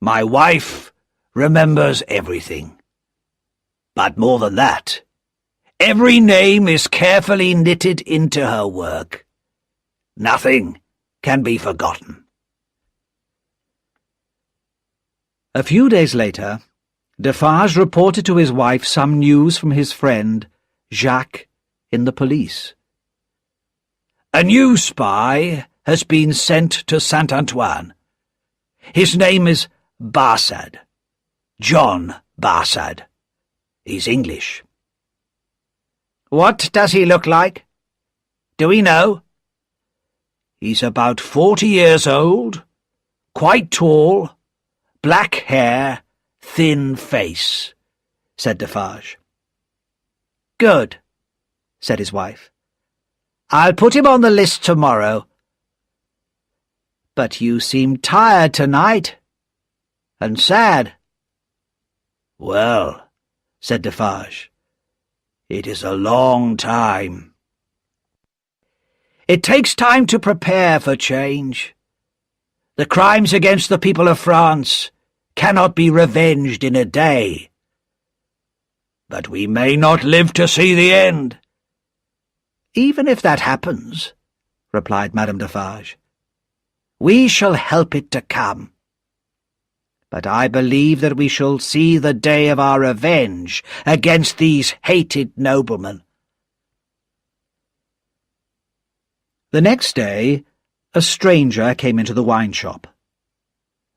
"My wife remembers everything. But more than that, every name is carefully knitted into her work. Nothing can be forgotten." A few days later, Defarge reported to his wife some news from his friend, Jacques, in the police. "A new spy has been sent to Saint-Antoine. His name is Barsad. John Barsad. He's English." "What does he look like? Do we know?" "He's about 40 years old, quite tall, black hair, thin face," said Defarge. "Good," said his wife. "I'll put him on the list tomorrow." "But you seem tired tonight, and sad." "Well," said Defarge, "it is a long time." "It takes time to prepare for change. The crimes against the people of France cannot be revenged in a day." "But we may not live to see the end." "Even if that happens," replied Madame Defarge, "we shall help it to come. But I believe that we shall see the day of our revenge against these hated noblemen." The next day, a stranger came into the wine shop.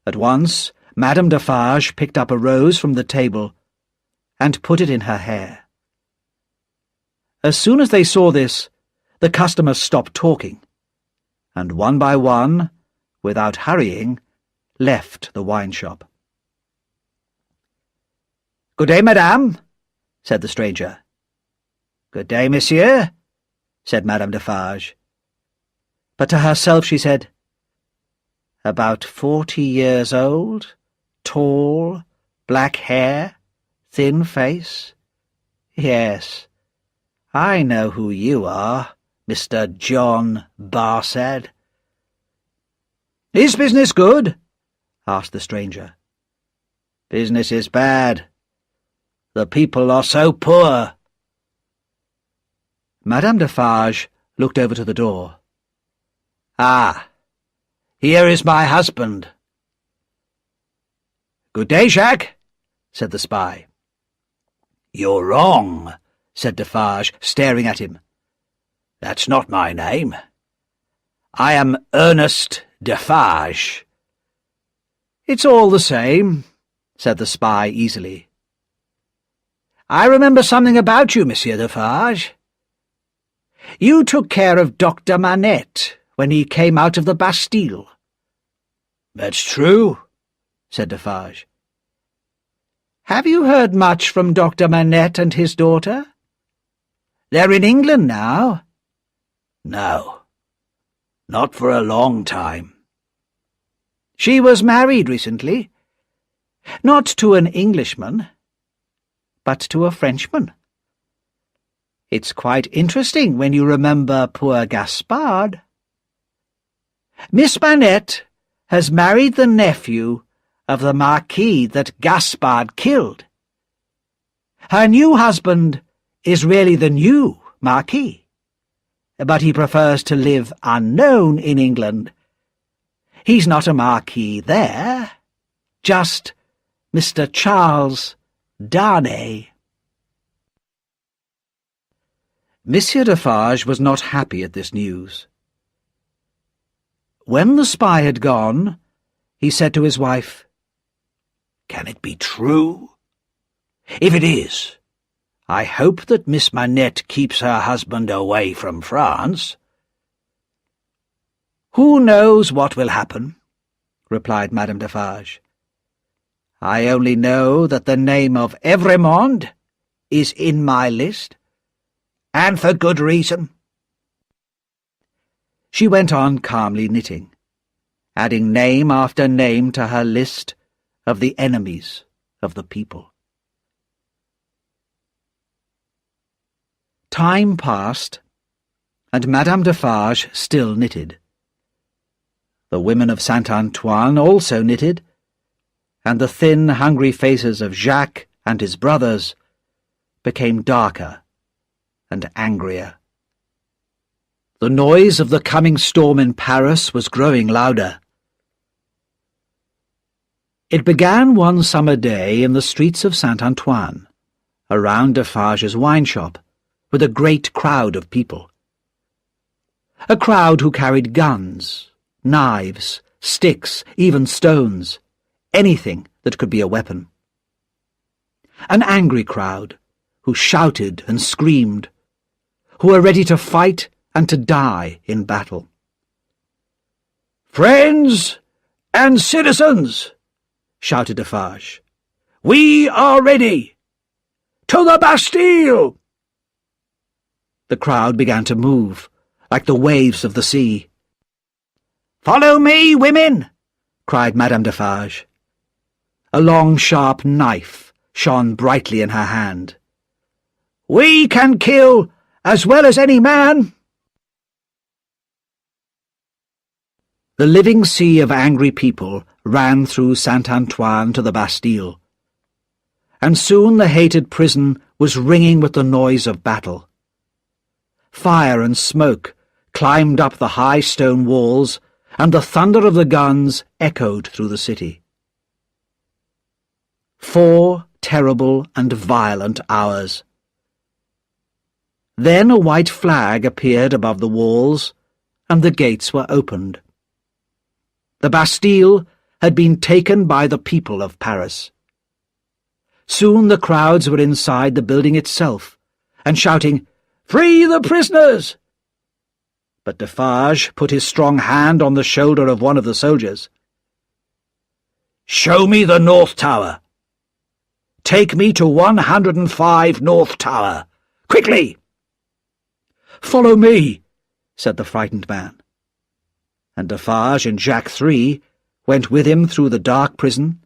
At once, Madame Defarge picked up a rose from the table and put it in her hair. As soon as they saw this, the customers stopped talking, and one by one, without hurrying, left the wine shop. "Good day, madame," said the stranger. "Good day, monsieur," said Madame Defarge. But to herself she said, "About 40 years old, tall, black hair, thin face. Yes, I know who you are, Mr. John Barsad." "Is business good?" asked the stranger. "Business is bad. The people are so poor." Madame Defarge looked over to the door. "Ah, here is my husband." "Good day, Jacques," said the spy. "You're wrong," said Defarge, staring at him. "That's not my name. I am Ernest Defarge." "It's all the same," said the spy easily. "I remember something about you, Monsieur Defarge. You took care of Dr. Manette when he came out of the Bastille." "That's true," said Defarge. "Have you heard much from Dr. Manette and his daughter? They're in England now." "No, not for a long time." "She was married recently. Not to an Englishman, but to a Frenchman. It's quite interesting when you remember poor Gaspard. Miss Manette has married the nephew of the Marquis that Gaspard killed. Her new husband is really the new Marquis, but he prefers to live unknown in England. He's not a Marquis there, just Mr. Charles Darnay. Monsieur Defarge was not happy at this news. When the spy had gone, he said to his wife, "Can it be true? If it is, I hope that Miss Manette keeps her husband away from France." "Who knows what will happen?" replied Madame Defarge. "I only know that the name of Evrémonde is in my list, and for good reason." She went on calmly knitting, adding name after name to her list of the enemies of the people. Time passed, and Madame Defarge still knitted. The women of Saint-Antoine also knitted, and the thin, hungry faces of Jacques and his brothers became darker and angrier. The noise of the coming storm in Paris was growing louder. It began one summer day in the streets of Saint-Antoine, around Defarge's wine shop, with a great crowd of people. A crowd who carried guns, knives, sticks, even stones, anything that could be a weapon. An angry crowd who shouted and screamed, who were ready to fight and to die in battle. "Friends and citizens," shouted Defarge, "we are ready! To the Bastille!" The crowd began to move, like the waves of the sea. "Follow me, women!" cried Madame Defarge. A long, sharp knife shone brightly in her hand. "We can kill as well as any man!" The living sea of angry people ran through Saint-Antoine to the Bastille, and soon the hated prison was ringing with the noise of battle. Fire and smoke climbed up the high stone walls, and the thunder of the guns echoed through the city. 4 terrible and violent hours. Then a white flag appeared above the walls, and the gates were opened. The Bastille had been taken by the people of Paris. Soon the crowds were inside the building itself, and shouting, "Free the prisoners!" But Defarge put his strong hand on the shoulder of one of the soldiers. "Show me the North Tower. Take me to 105 North Tower. Quickly!" "Follow me," said the frightened man. And Defarge and Jacques III went with him through the dark prison,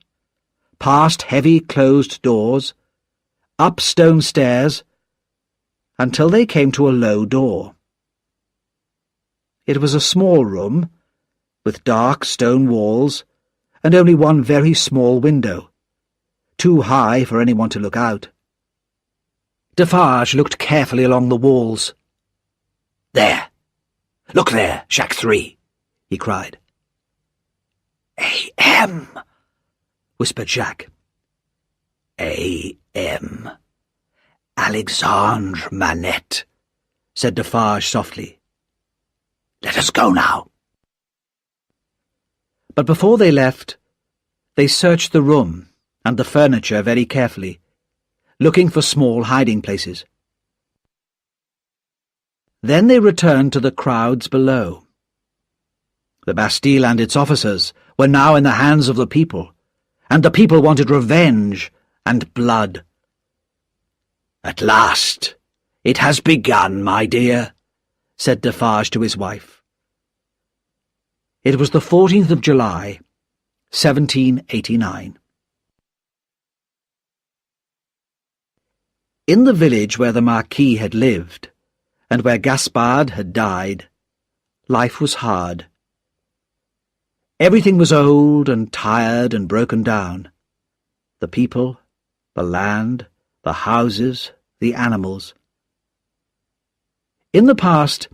past heavy closed doors, up stone stairs, until they came to a low door. It was a small room, with dark stone walls, and only one very small window, too high for anyone to look out. Defarge looked carefully along the walls. "There! Look there, Jacques III!" he cried. "A.M., whispered Jacques. "A.M. Alexandre Manette," said Defarge softly. "Let us go now." But before they left, they searched the room and the furniture very carefully, looking for small hiding places. Then they returned to the crowds below. The Bastille and its officers were now in the hands of the people, and the people wanted revenge and blood. "At last it has begun, my dear," said Defarge to his wife. It was the 14th of July, 1789. In the village where the Marquis had lived, and where Gaspard had died, life was hard. Everything was old and tired and broken down. The people, the land, the houses, the animals. In the past,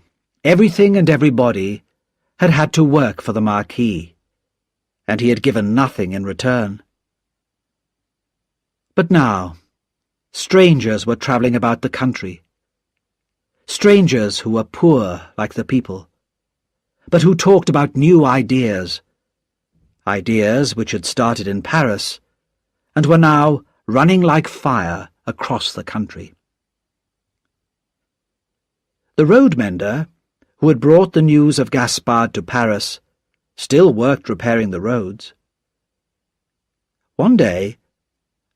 everything and everybody had had to work for the Marquis, and he had given nothing in return. But now, strangers were travelling about the country. Strangers who were poor like the people, but who talked about new ideas, ideas which had started in Paris and were now running like fire across the country. The road mender, who had brought the news of Gaspard to Paris, still worked repairing the roads. One day,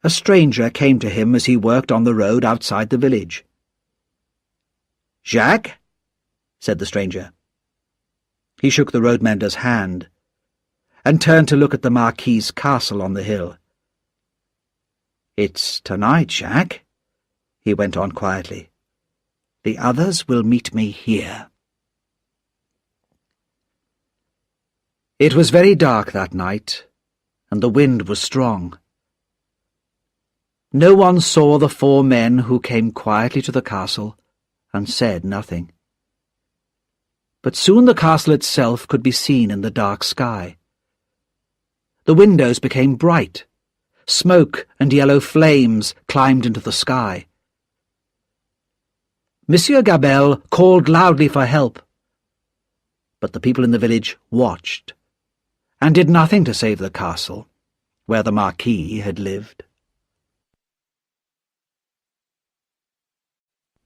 a stranger came to him as he worked on the road outside the village. "Jacques?" said the stranger. He shook the road mender's hand and turned to look at the Marquis's castle on the hill. "It's tonight, Jacques," he went on quietly. "The others will meet me here." It was very dark that night, and the wind was strong. No one saw the 4 men who came quietly to the castle and said nothing. But soon the castle itself could be seen in the dark sky. The windows became bright. Smoke and yellow flames climbed into the sky. Monsieur Gabelle called loudly for help, but the people in the village watched and did nothing to save the castle where the Marquis had lived.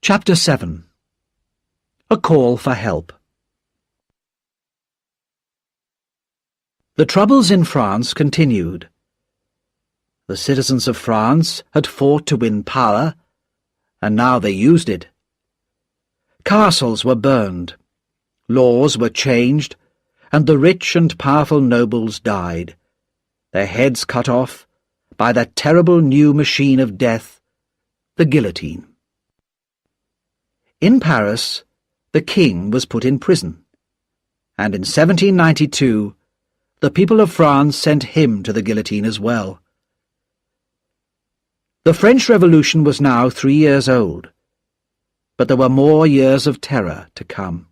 Chapter 7. A Call for Help. The troubles in France continued. The citizens of France had fought to win power, and now they used it. Castles were burned, laws were changed, and the rich and powerful nobles died, their heads cut off by that terrible new machine of death, the guillotine. In Paris, the king was put in prison, and in 1792 the people of France sent him to the guillotine as well. The French Revolution was now 3 years old, but there were more years of terror to come.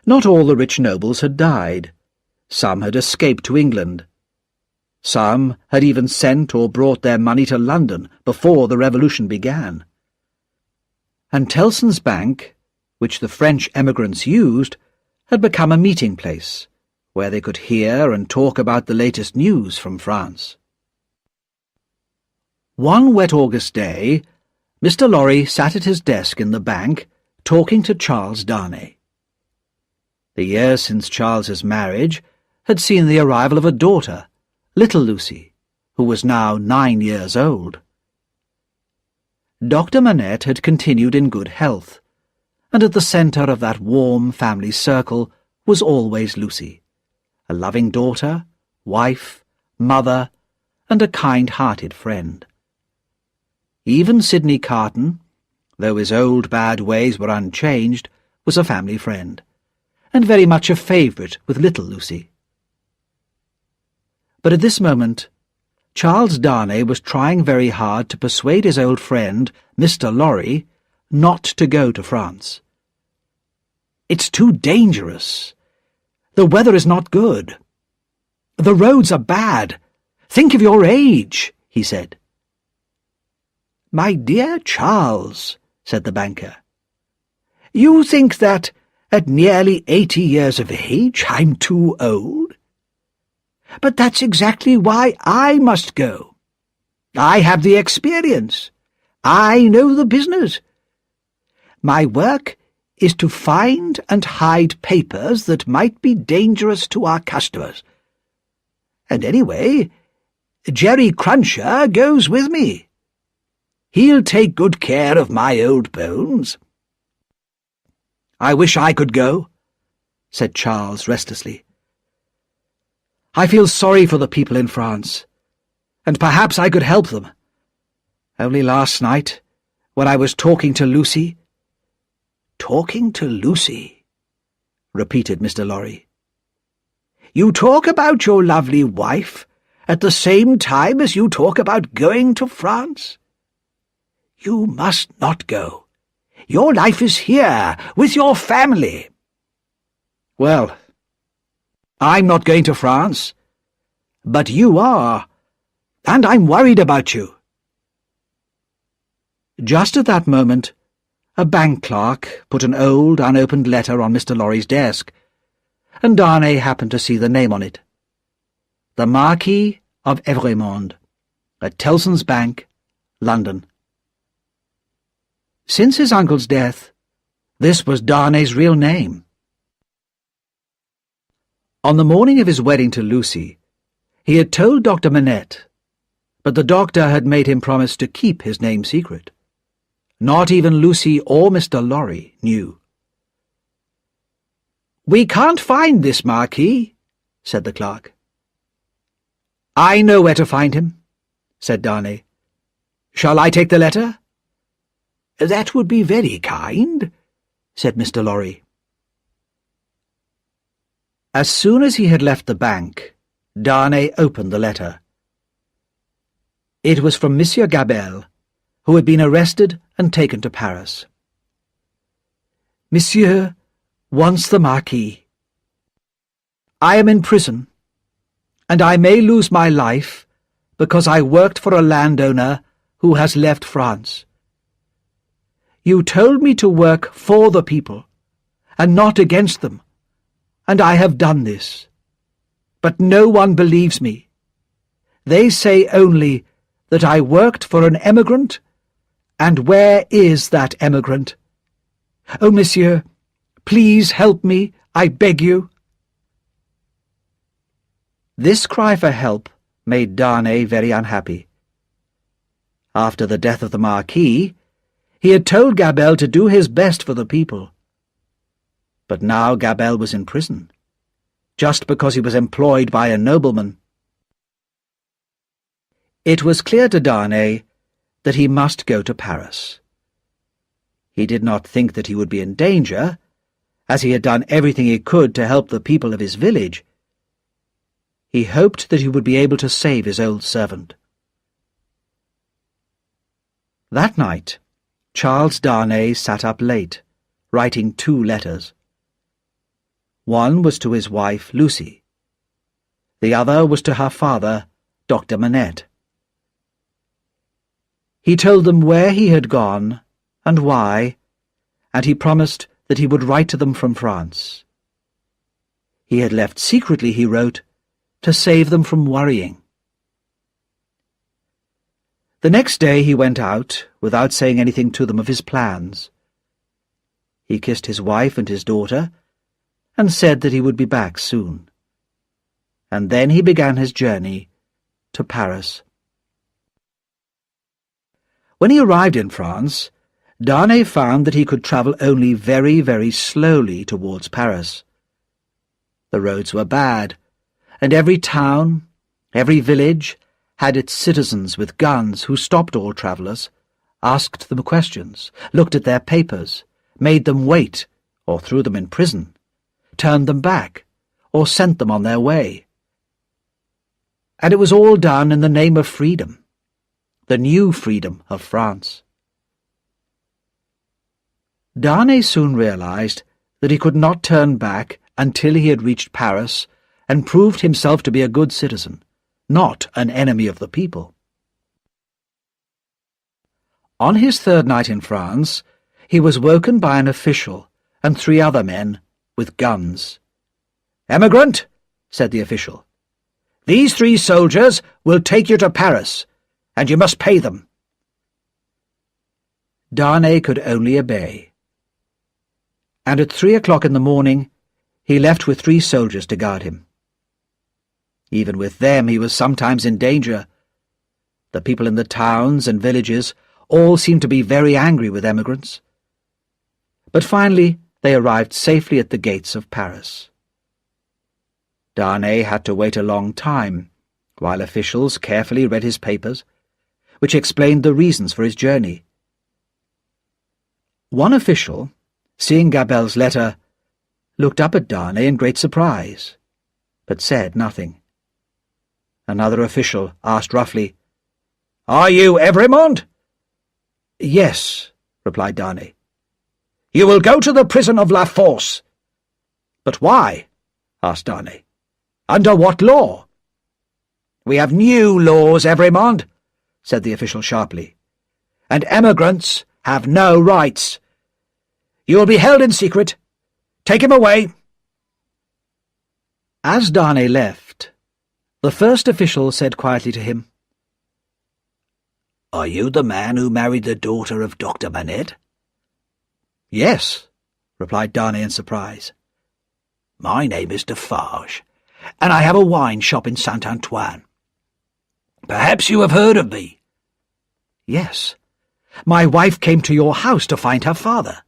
Not all the rich nobles had died. Some had escaped to England. Some had even sent or brought their money to London before the Revolution began. And Tellson's Bank, which the French emigrants used, had become a meeting place where they could hear and talk about the latest news from France. One wet August day, Mr. Lorry sat at his desk in the bank talking to Charles Darnay. The years since Charles's marriage had seen the arrival of a daughter, little Lucy, who was now 9 years old. Dr. Manette had continued in good health, and at the centre of that warm family circle was always Lucy, a loving daughter, wife, mother, and a kind-hearted friend. Even Sidney Carton, though his old bad ways were unchanged, was a family friend, and very much a favourite with little Lucy. But at this moment, Charles Darnay was trying very hard to persuade his old friend, Mr. Lorry, not to go to France. "It's too dangerous. The weather is not good. The roads are bad. Think of your age," he said. "My dear Charles," said the banker, "you think that, at nearly 80 years of age, I'm too old? But that's exactly why I must go. I have the experience. I know the business. My work is to find and hide papers that might be dangerous to our customers. And anyway, Jerry Cruncher goes with me. He'll take good care of my old bones." "I wish I could go," said Charles restlessly. "I feel sorry for the people in France, and perhaps I could help them. Only last night, when I was talking to Lucy—" "Talking to Lucy," repeated Mr. Lorry. You talk about your lovely wife at the same time as you talk about going to France? You must not go. Your life is here, with your family. Well, I'm not going to France, but you are, and I'm worried about you. Just at that moment, a bank clerk put an old, unopened letter on Mr. Lorry's desk, and Darnay happened to see the name on it. The Marquis of Evrémonde, at Tellson's Bank, London. Since his uncle's death, this was Darnay's real name. On the morning of his wedding to Lucy, he had told Dr. Manette, but the doctor had made him promise to keep his name secret. Not even Lucy or Mr. Lorry knew. "We can't find this Marquis," said the clerk. "I know where to find him," said Darnay. "Shall I take the letter?" "That would be very kind," said Mr. Lorry. As soon as he had left the bank, Darnay opened the letter. It was from Monsieur Gabelle, who had been arrested and taken to Paris. "Monsieur wants the Marquis. I am in prison, and I may lose my life because I worked for a landowner who has left France. You told me to work for the people, and not against them, and I have done this. But no one believes me. They say only that I worked for an emigrant, and where is that emigrant? Oh, monsieur, please help me, I beg you." This cry for help made Darnay very unhappy. After the death of the Marquis, he had told Gabelle to do his best for the people. But now Gabelle was in prison, just because he was employed by a nobleman. It was clear to Darnay that he must go to Paris. He did not think that he would be in danger, as he had done everything he could to help the people of his village. He hoped that he would be able to save his old servant. That night, Charles Darnay sat up late, writing 2 letters. One was to his wife, Lucy. The other was to her father, Dr. Manette. He told them where he had gone and why, and he promised that he would write to them from France. He had left secretly, he wrote, to save them from worrying. The next day he went out, without saying anything to them of his plans. He kissed his wife and his daughter, and said that he would be back soon. And then he began his journey to Paris. When he arrived in France, Darnay found that he could travel only very, very slowly towards Paris. The roads were bad, and every town, every village, had its citizens with guns who stopped all travellers, asked them questions, looked at their papers, made them wait, or threw them in prison, turned them back, or sent them on their way. And it was all done in the name of freedom, the new freedom of France. Darnay soon realized that he could not turn back until he had reached Paris and proved himself to be a good citizen, not an enemy of the people. On his 3rd night in France, he was woken by an official and 3 other men with guns. "Emigrant," said the official, "these 3 soldiers will take you to Paris, and you must pay them." Darnay could only obey, and at 3 o'clock in the morning he left with 3 soldiers to guard him. Even with them he was sometimes in danger. The people in the towns and villages all seemed to be very angry with emigrants. But finally they arrived safely at the gates of Paris. Darnay had to wait a long time, while officials carefully read his papers, which explained the reasons for his journey. One official, seeing Gabelle's letter, looked up at Darnay in great surprise. but said nothing. Another official asked roughly, "Are you Evremond?" "Yes," replied Darnay. "You will go to the prison of La Force." "But why?" asked Darnay. "Under what law?" "We have new laws, Evremond," said the official sharply, "and emigrants have no rights. You will be held in secret. Take him away." As Darnay left, the first official said quietly to him, "Are you the man who married the daughter of Dr. Manette?" "Yes," replied Darnay in surprise. "My name is Defarge, and I have a wine shop in Saint-Antoine. Perhaps you have heard of me." "Yes. My wife came to your house to find her father."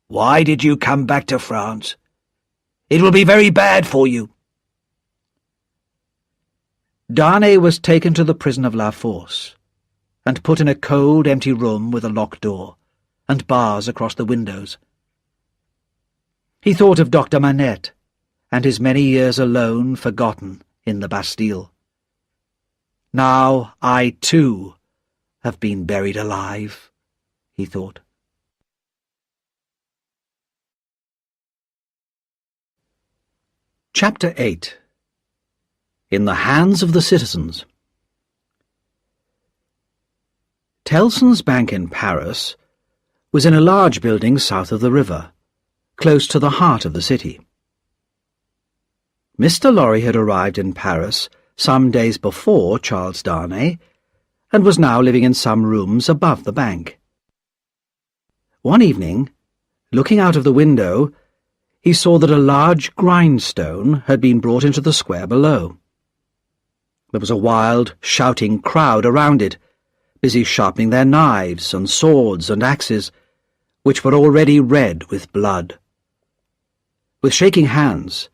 "Why did you come back to France? It will be very bad for you." Darnay was taken to the prison of La Force, and put in a cold, empty room with a locked door, and bars across the windows. He thought of Dr. Manette, and his many years alone forgotten in the Bastille. "Now I, too, have been buried alive," he thought. Chapter 8. In the Hands of the Citizens. Tellson's Bank in Paris was in a large building south of the river, close to the heart of the city. Mr. Lorry had arrived in Paris some days before Charles Darnay, and was now living in some rooms above the bank. One evening, looking out of the window, he saw that a large grindstone had been brought into the square below. There was a wild, shouting crowd around it, busy sharpening their knives and swords and axes, which were already red with blood. With shaking hands,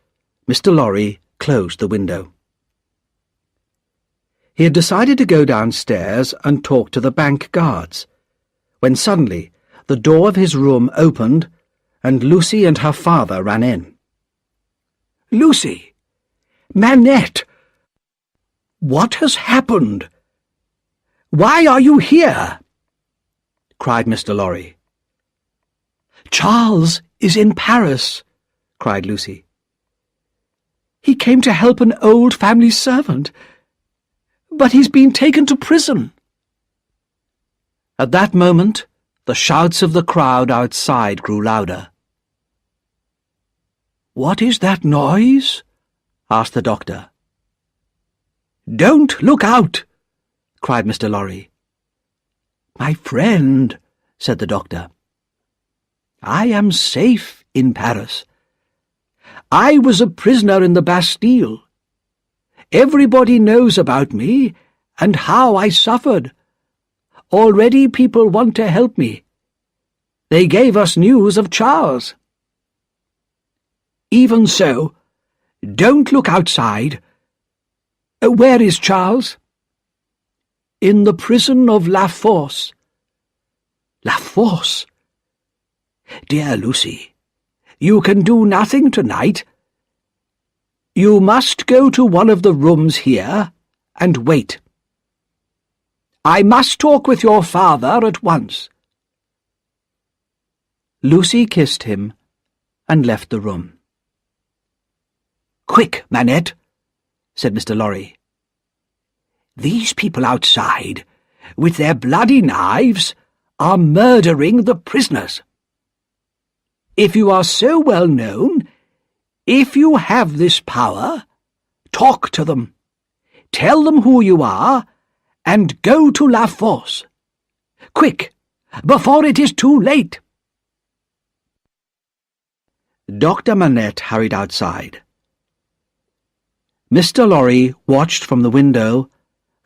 Mr. Lorry closed the window. He had decided to go downstairs and talk to the bank guards, when suddenly the door of his room opened and Lucy and her father ran in. "Lucy! Manette! What has happened? Why are you here?" cried Mr. Lorry. "Charles is in Paris," cried Lucy. "He came to help an old family servant, but he's been taken to prison." At that moment, the shouts of the crowd outside grew louder. "What is that noise?" asked the doctor. "Don't look out!" cried Mr. Lorry. "My friend," said the doctor, "I am safe in Paris. I was a prisoner in the Bastille. Everybody knows about me and how I suffered. Already people want to help me. They gave us news of Charles. Even so, don't look outside. Where is Charles?" "In the prison of La Force." "La Force? Dear Lucy, you can do nothing tonight. You must go to one of the rooms here and wait. I must talk with your father at once." Lucy kissed him and left the room. "Quick, Manette," said Mr. Lorry. "These people outside, with their bloody knives, are murdering the prisoners. If you are so well known, if you have this power, talk to them. Tell them who you are, and go to La Force. Quick, before it is too late." Dr. Manette hurried outside. Mr. Lorry watched from the window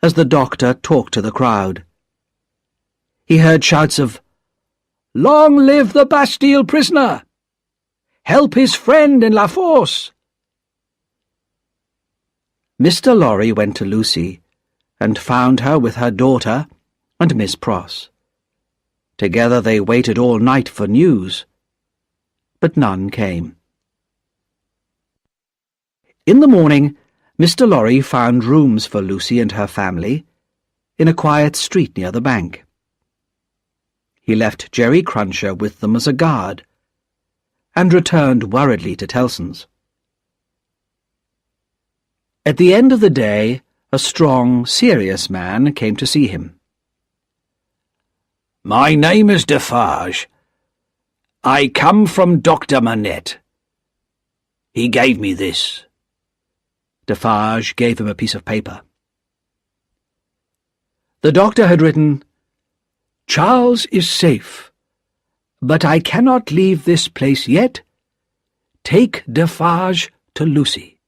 as the doctor talked to the crowd. He heard shouts of, "Long live the Bastille prisoner! Help his friend in La Force!" Mr. Lorry went to Lucy and found her with her daughter and Miss Pross. Together they waited all night for news, but none came. In the morning, Mr. Lorry found rooms for Lucy and her family in a quiet street near the bank. He left Jerry Cruncher with them as a guard and returned worriedly to Tellson's. At the end of the day, a strong, serious man came to see him. "My name is Defarge. I come from Dr. Manette. He gave me this." Defarge gave him a piece of paper. The doctor had written, "Charles is safe, but I cannot leave this place yet. Take Defarge to Lucy."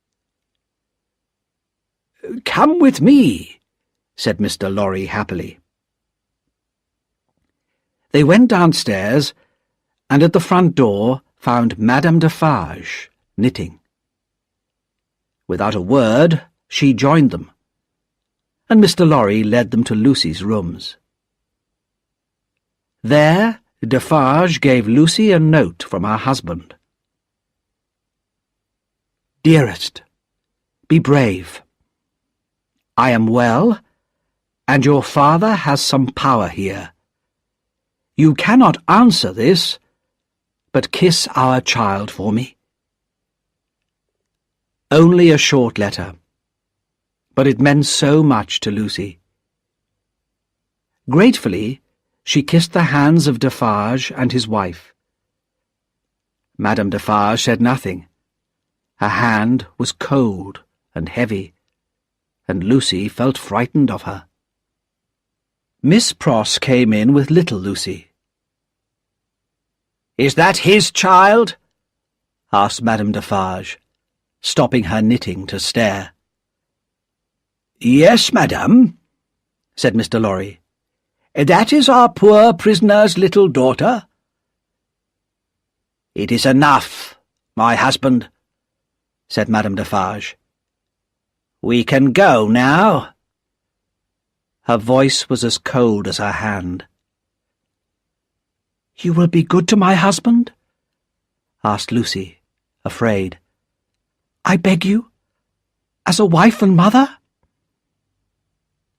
"Come with me," said Mr. Lorry happily. They went downstairs, and at the front door found Madame Defarge knitting. Without a word, she joined them, and Mr. Lorry led them to Lucy's rooms. There, Defarge gave Lucy a note from her husband. "Dearest, be brave. I am well, and your father has some power here. You cannot answer this, but kiss our child for me." Only a short letter, but it meant so much to Lucy. Gratefully, she kissed the hands of Defarge and his wife. Madame Defarge said nothing. Her hand was cold and heavy, and Lucy felt frightened of her. Miss Pross came in with little Lucy. "Is that his child?" asked Madame Defarge, stopping her knitting to stare. "Yes, madame," said Mr. Lorry. "That is our poor prisoner's little daughter." "It is enough, my husband," said Madame Defarge. "We can go now." Her voice was as cold as her hand. "You will be good to my husband?" asked Lucy, afraid. "I beg you, as a wife and mother?"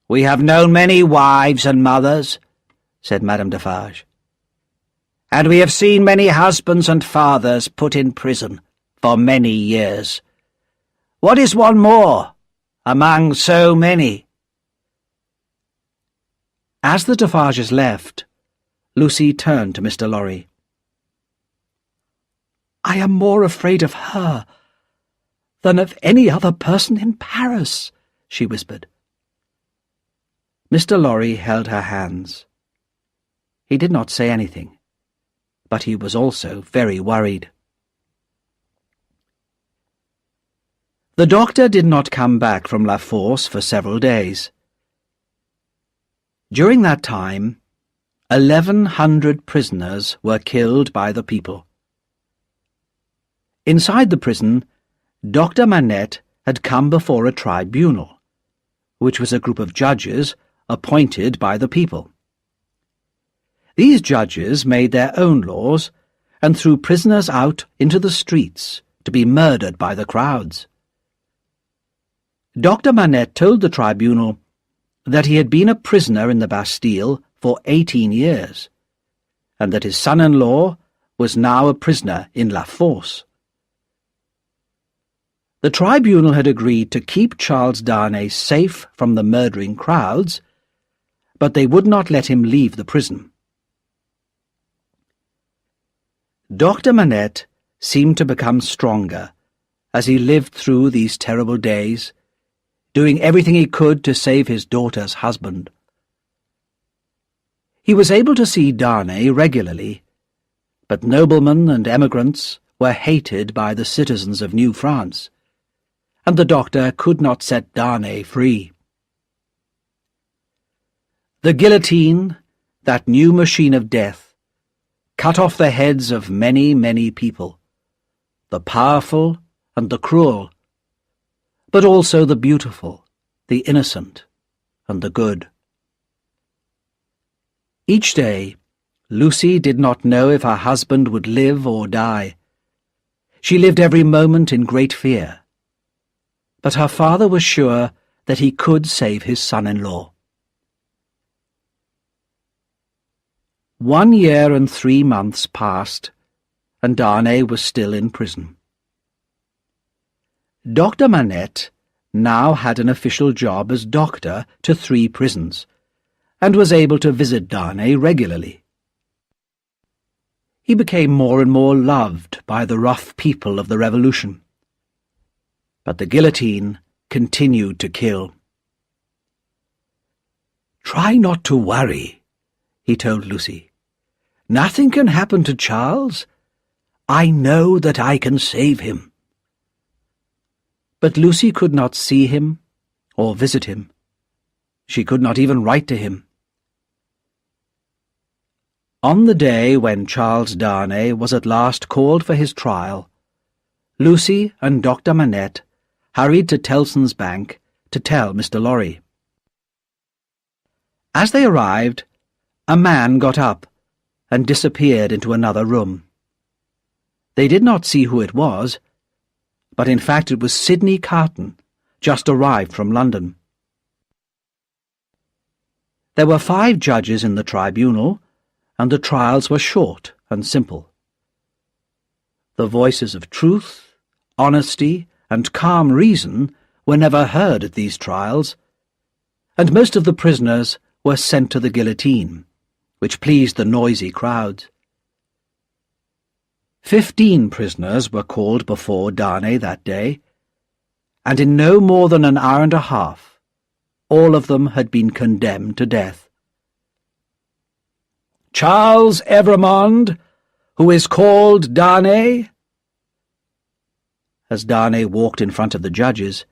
"We have known many wives and mothers," said Madame Defarge, "and we have seen many husbands and fathers put in prison for many years. What is one more among so many?" As the Defarges left, Lucy turned to Mr. Lorry. "I am more afraid of her than of any other person in Paris," she whispered. Mr. Lorry held her hands. He did not say anything, but he was also very worried. The doctor did not come back from La Force for several days. During that time, 1,100 prisoners were killed by the people. Inside the prison, Dr. Manette had come before a tribunal, which was a group of judges appointed by the people. These judges made their own laws and threw prisoners out into the streets to be murdered by the crowds. Dr. Manette told the tribunal that he had been a prisoner in the Bastille for 18 years, and that his son-in-law was now a prisoner in La Force. The tribunal had agreed to keep Charles Darnay safe from the murdering crowds, but they would not let him leave the prison. Dr. Manette seemed to become stronger as he lived through these terrible days, doing everything he could to save his daughter's husband. He was able to see Darnay regularly, but noblemen and emigrants were hated by the citizens of New France, and the doctor could not set Darnay free. The guillotine, that new machine of death, cut off the heads of many, many people, the powerful and the cruel, but also the beautiful, the innocent, and the good. Each day, Lucy did not know if her husband would live or die. She lived every moment in great fear. but her father was sure that he could save his son-in-law. 1 year and 3 months passed, and Darnay was still in prison. Dr. Manette now had an official job as doctor to 3 prisons, and was able to visit Darnay regularly. He became more and more loved by the rough people of the Revolution. But the guillotine continued to kill. "Try not to worry," he told Lucy. "Nothing can happen to Charles. I know that I can save him." But Lucy could not see him or visit him. She could not even write to him. On the day when Charles Darnay was at last called for his trial, Lucy and Dr. Manette hurried to Tellson's Bank to tell Mr. Lorry. As they arrived, a man got up and disappeared into another room. They did not see who it was, but in fact it was Sidney Carton, just arrived from London. There were 5 judges in the tribunal, and the trials were short and simple. The voices of truth, honesty, and calm reason were never heard at these trials, and most of the prisoners were sent to the guillotine, which pleased the noisy crowds. 15 prisoners were called before Darnay that day, and in no more than an hour and a half, all of them had been condemned to death. "Charles Evrémonde, who is called Darnay." As Darnay walked in front of the judges,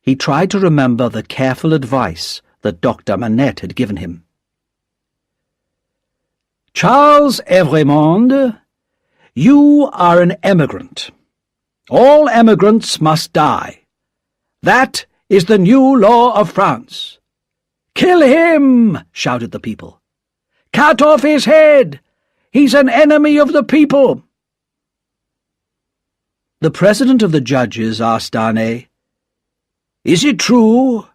he tried to remember the careful advice that Dr. Manette had given him. "Charles Evrémonde, you are an emigrant. All emigrants must die. That is the new law of France." "Kill him!" shouted the people. "Cut off his head! He's an enemy of the people!" The president of the judges asked Darnay, "Is it true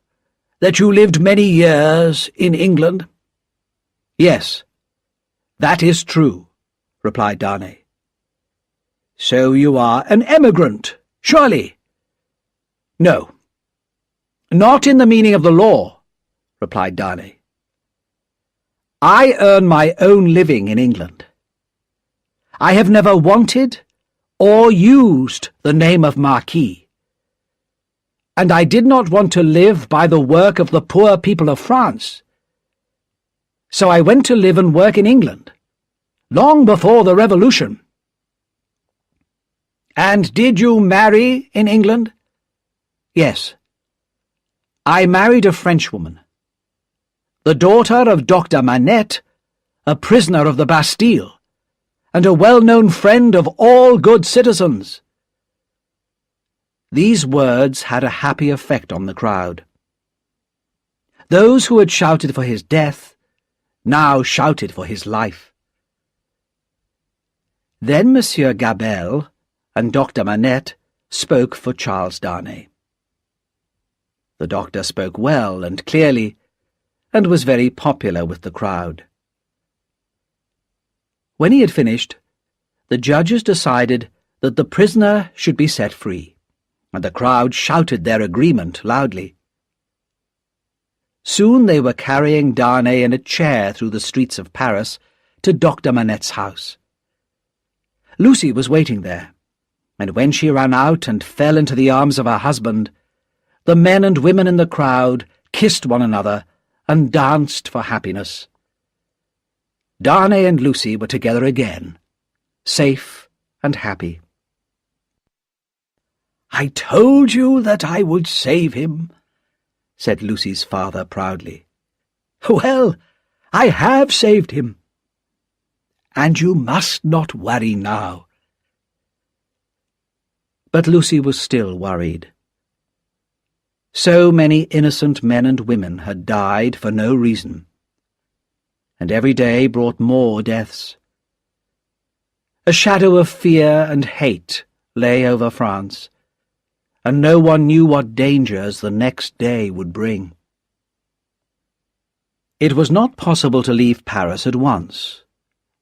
that you lived many years in England?" "Yes, that is true," replied Darnay. "So you are an emigrant, surely?" "No, not in the meaning of the law," replied Darnay. "I earn my own living in England. I have never wanted or used the name of Marquis, and I did not want to live by the work of the poor people of France. So I went to live and work in England, long before the Revolution." "And did you marry in England?" "Yes. I married a Frenchwoman, the daughter of Dr. Manette, a prisoner of the Bastille, and a well-known friend of all good citizens." These words had a happy effect on the crowd. Those who had shouted for his death now shouted for his life. Then Monsieur Gabelle and Dr. Manette spoke for Charles Darnay. The doctor spoke well and clearly, and was very popular with the crowd. When he had finished, the judges decided that the prisoner should be set free, and the crowd shouted their agreement loudly. Soon they were carrying Darnay in a chair through the streets of Paris to Dr. Manette's house. Lucy was waiting there, and when she ran out and fell into the arms of her husband, the men and women in the crowd kissed one another and danced for happiness. Darnay and Lucy were together again, safe and happy. "I told you that I would save him," said Lucy's father proudly. "Well, I have saved him. And you must not worry now." But Lucy was still worried. So many innocent men and women had died for no reason, and every day brought more deaths. A shadow of fear and hate lay over France, and no one knew what dangers the next day would bring. It was not possible to leave Paris at once,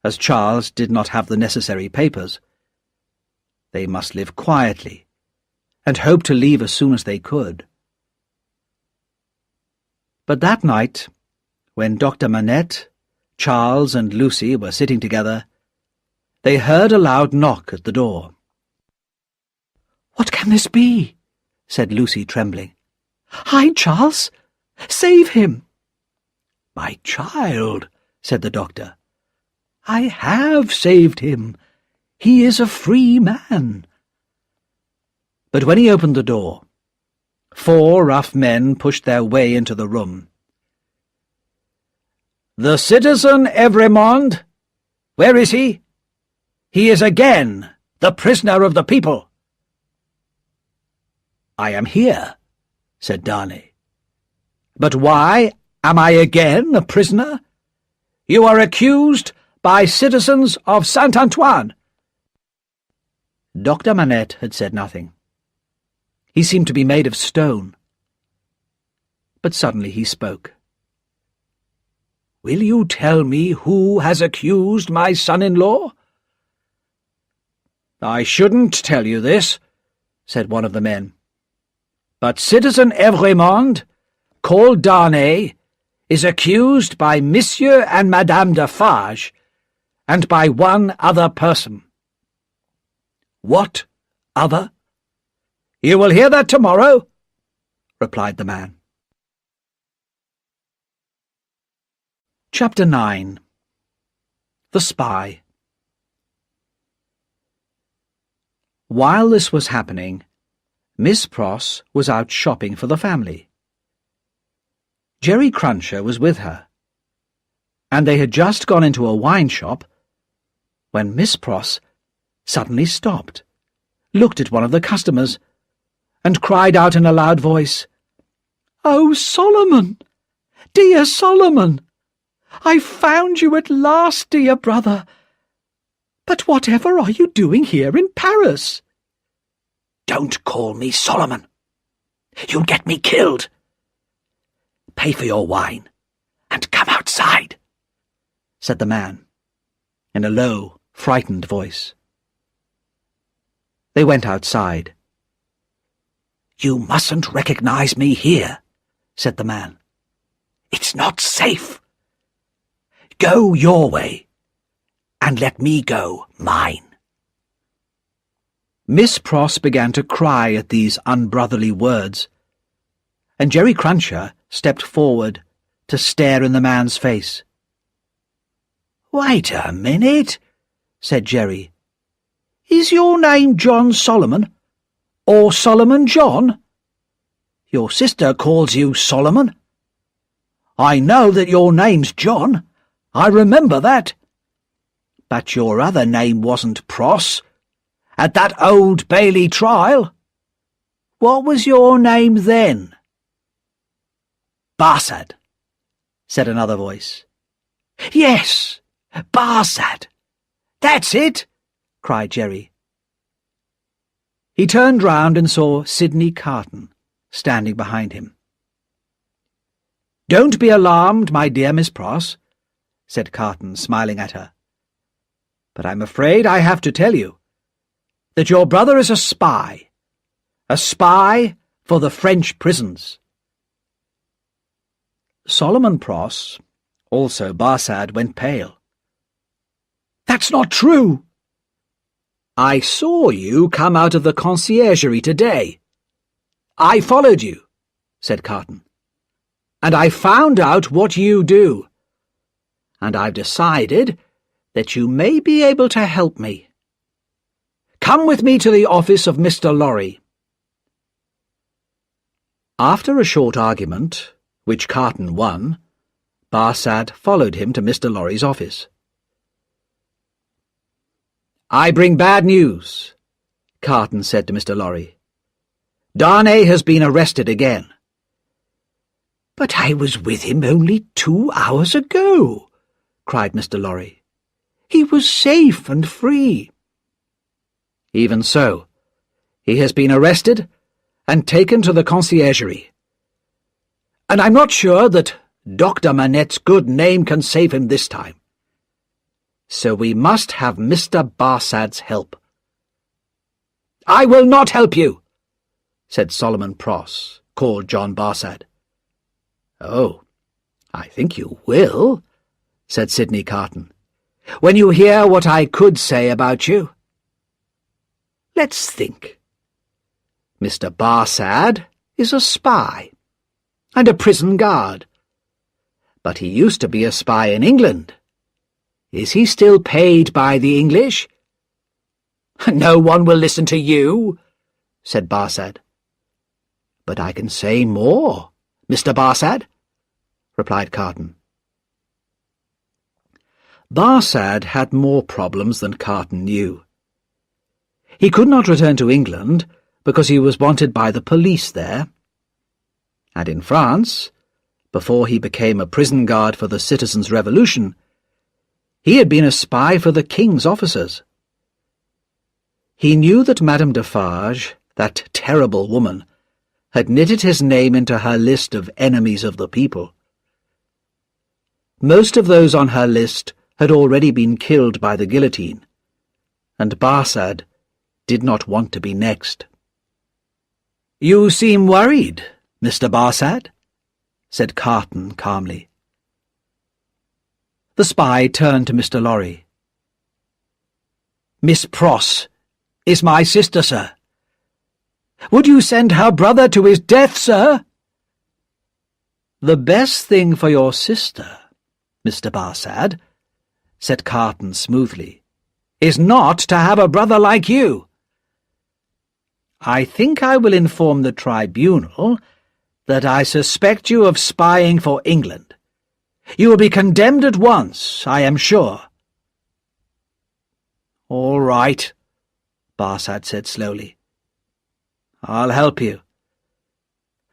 as Charles did not have the necessary papers. They must live quietly, and hope to leave as soon as they could. But that night, when Dr. Manette, Charles, and Lucy were sitting together, they heard a loud knock at the door. "What can this be?" said Lucy, trembling. "Hide Charles! Save him!" "My child," said the doctor, "I have saved him. He is a free man." But when he opened the door, 4 rough men pushed their way into the room. "The citizen Evrémonde, where is he? He is again the prisoner of the people." "I am here," said Darnay. "But why am I again a prisoner? You are accused by citizens of Saint-Antoine." Dr. Manette had said nothing. He seemed to be made of stone. But suddenly he spoke. "Will you tell me who has accused my son-in-law?" "I shouldn't tell you this," said one of the men. "But Citizen Evrémonde, called Darnay, is accused by Monsieur and Madame Defarge, and by one other person." "What other?" "You will hear that tomorrow," replied the man. Chapter 9. The Spy. While this was happening, Miss Pross was out shopping for the family. Jerry Cruncher was with her, and they had just gone into a wine shop when Miss Pross suddenly stopped, looked at one of the customers, and cried out in a loud voice, "Oh, Solomon! Dear Solomon! I've found you at last, dear brother! But whatever are you doing here in Paris?" "Don't call me Solomon. You'll get me killed. Pay for your wine, and come outside," said the man, in a low, frightened voice. They went outside. "You mustn't recognize me here," said the man. "It's not safe. Go your way, and let me go mine." Miss Pross began to cry at these unbrotherly words, and Jerry Cruncher stepped forward to stare in the man's face. "Wait a minute," said Jerry. "Is your name John Solomon, or Solomon John? Your sister calls you Solomon. I know that your name's John. I remember that. But your other name wasn't Pross, at that Old Bailey trial. What was your name then?" "Barsad," said another voice. "Yes, Barsad. That's it," cried Jerry. He turned round and saw Sidney Carton standing behind him. "Don't be alarmed, my dear Miss Pross," said Carton, smiling at her. "But I'm afraid I have to tell you that your brother is a spy for the French prisons." Solomon Pross, also Barsad, went pale. "That's not true." "I saw you come out of the conciergerie today. I followed you," said Carton, "and I found out what you do, and I've decided that you may be able to help me. Come with me to the office of Mr. Lorry." After a short argument, which Carton won, Barsad followed him to Mr. Lorry's office. "I bring bad news," Carton said to Mr. Lorry. "Darnay has been arrested again." "But I was with him only 2 hours ago," cried Mr. Lorry. "He was safe and free." "Even so, he has been arrested, and taken to the conciergerie. And I'm not sure that Dr. Manette's good name can save him this time. So we must have Mr. Barsad's help." "I will not help you," said Solomon Pross, called John Barsad. "Oh, I think you will," said Sidney Carton, "when you hear what I could say about you. Let's think. Mr. Barsad is a spy, and a prison guard. But he used to be a spy in England. Is he still paid by the English?" "No one will listen to you," said Barsad. "But I can say more, Mr. Barsad," replied Carton. Barsad had more problems than Carton knew. He could not return to England because he was wanted by the police there. And in France, before he became a prison guard for the Citizens' Revolution, he had been a spy for the King's officers. He knew that Madame Defarge, that terrible woman, had knitted his name into her list of enemies of the people. Most of those on her list had already been killed by the guillotine, and Barsad did not want to be next. "You seem worried, Mr. Barsad," said Carton calmly. The spy turned to Mr. Lorry. "Miss Pross is my sister, sir. Would you send her brother to his death, sir?" "The best thing for your sister, Mr. Barsad," said Carton smoothly, "is not to have a brother like you. I think I will inform the tribunal that I suspect you of spying for England. You will be condemned at once, I am sure." "All right," Barsad said slowly. "I'll help you.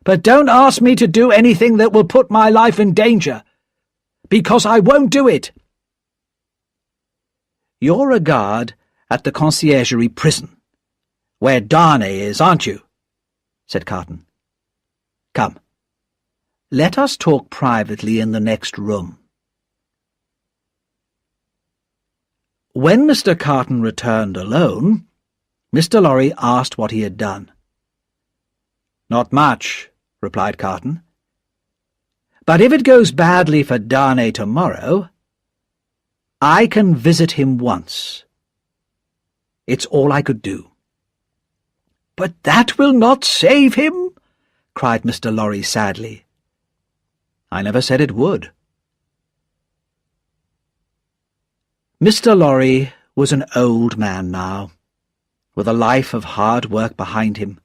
But don't ask me to do anything that will put my life in danger, because I won't do it." "You're a guard at the conciergerie prison, where Darnay is, aren't you?" said Carton. "Come, let us talk privately in the next room." When Mr. Carton returned alone, Mr. Lorry asked what he had done. "Not much," replied Carton. "But if it goes badly for Darnay tomorrow, I can visit him once. It's all I could do." "But that will not save him," cried Mr. Lorry sadly. "I never said it would." Mr. Lorry was an old man now, with a life of hard work behind him.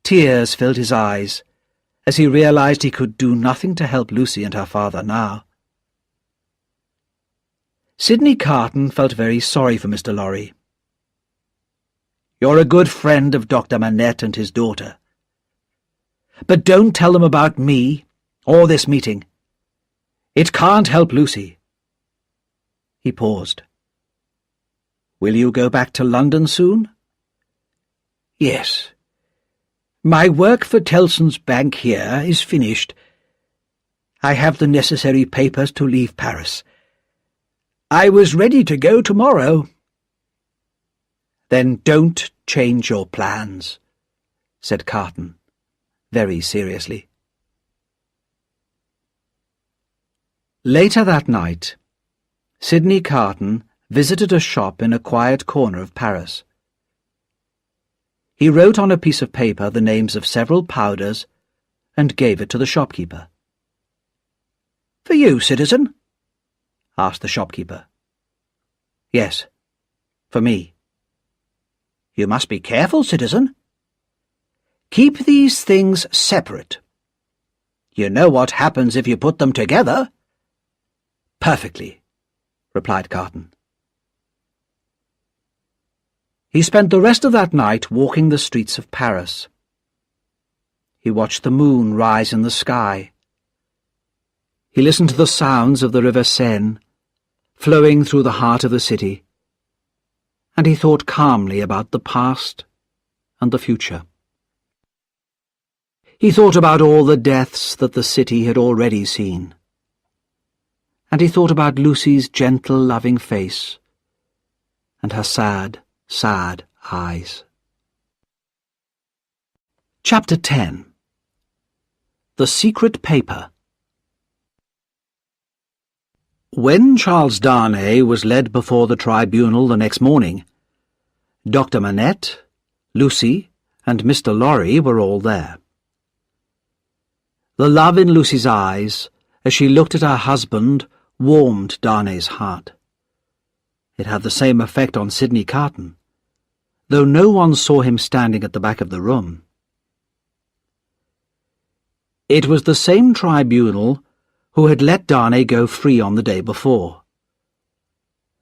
Tears filled his eyes as he realized he could do nothing to help Lucy and her father now. Sidney Carton felt very sorry for Mr. Lorry. "You're a good friend of Dr. Manette and his daughter. But don't tell them about me or this meeting. It can't help Lucy." He paused. "Will you go back to London soon?" "Yes. My work for Tellson's Bank here is finished. I have the necessary papers to leave Paris. I was ready to go tomorrow." "Then don't change your plans," said Carton, very seriously. Later that night, Sidney Carton visited a shop in a quiet corner of Paris. He wrote on a piece of paper the names of several powders and gave it to the shopkeeper. "For you, citizen?" asked the shopkeeper. "Yes, for me." "You must be careful, citizen. Keep these things separate. You know what happens if you put them together." "Perfectly," replied Carton. He spent the rest of that night walking the streets of Paris. He watched the moon rise in the sky. He listened to the sounds of the River Seine, flowing through the heart of the city, and he thought calmly about the past and the future. He thought about all the deaths that the city had already seen. And he thought about Lucy's gentle, loving face and her sad, sad eyes. Chapter 10. The Secret Paper. When Charles Darnay was led before the tribunal the next morning, Dr. Manette, Lucy, and Mr. Lorry were all there. The love in Lucy's eyes, as she looked at her husband, warmed Darnay's heart. It had the same effect on Sidney Carton, though no one saw him standing at the back of the room. It was the same tribunal who had let Darnay go free on the day before.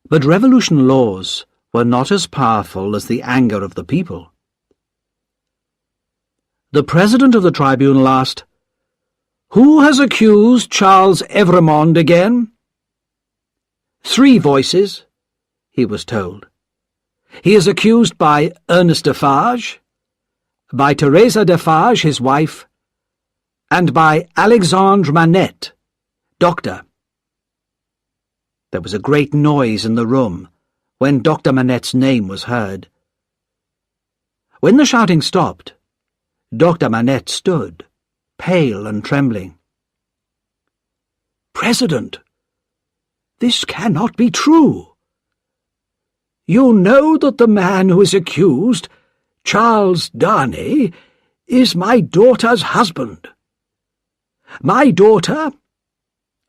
But revolution laws were not as powerful as the anger of the people. The president of the tribunal asked, "Who has accused Charles Evrémonde again?" 3 voices, he was told. He is accused by Ernest Defarge, by Teresa Defarge, his wife, and by Alexandre Manette, doctor. There was a great noise in the room when Dr. Manette's name was heard. When the shouting stopped, Dr. Manette stood, pale and trembling. "President, this cannot be true. You know that the man who is accused, Charles Darnay, is my daughter's husband. My daughter,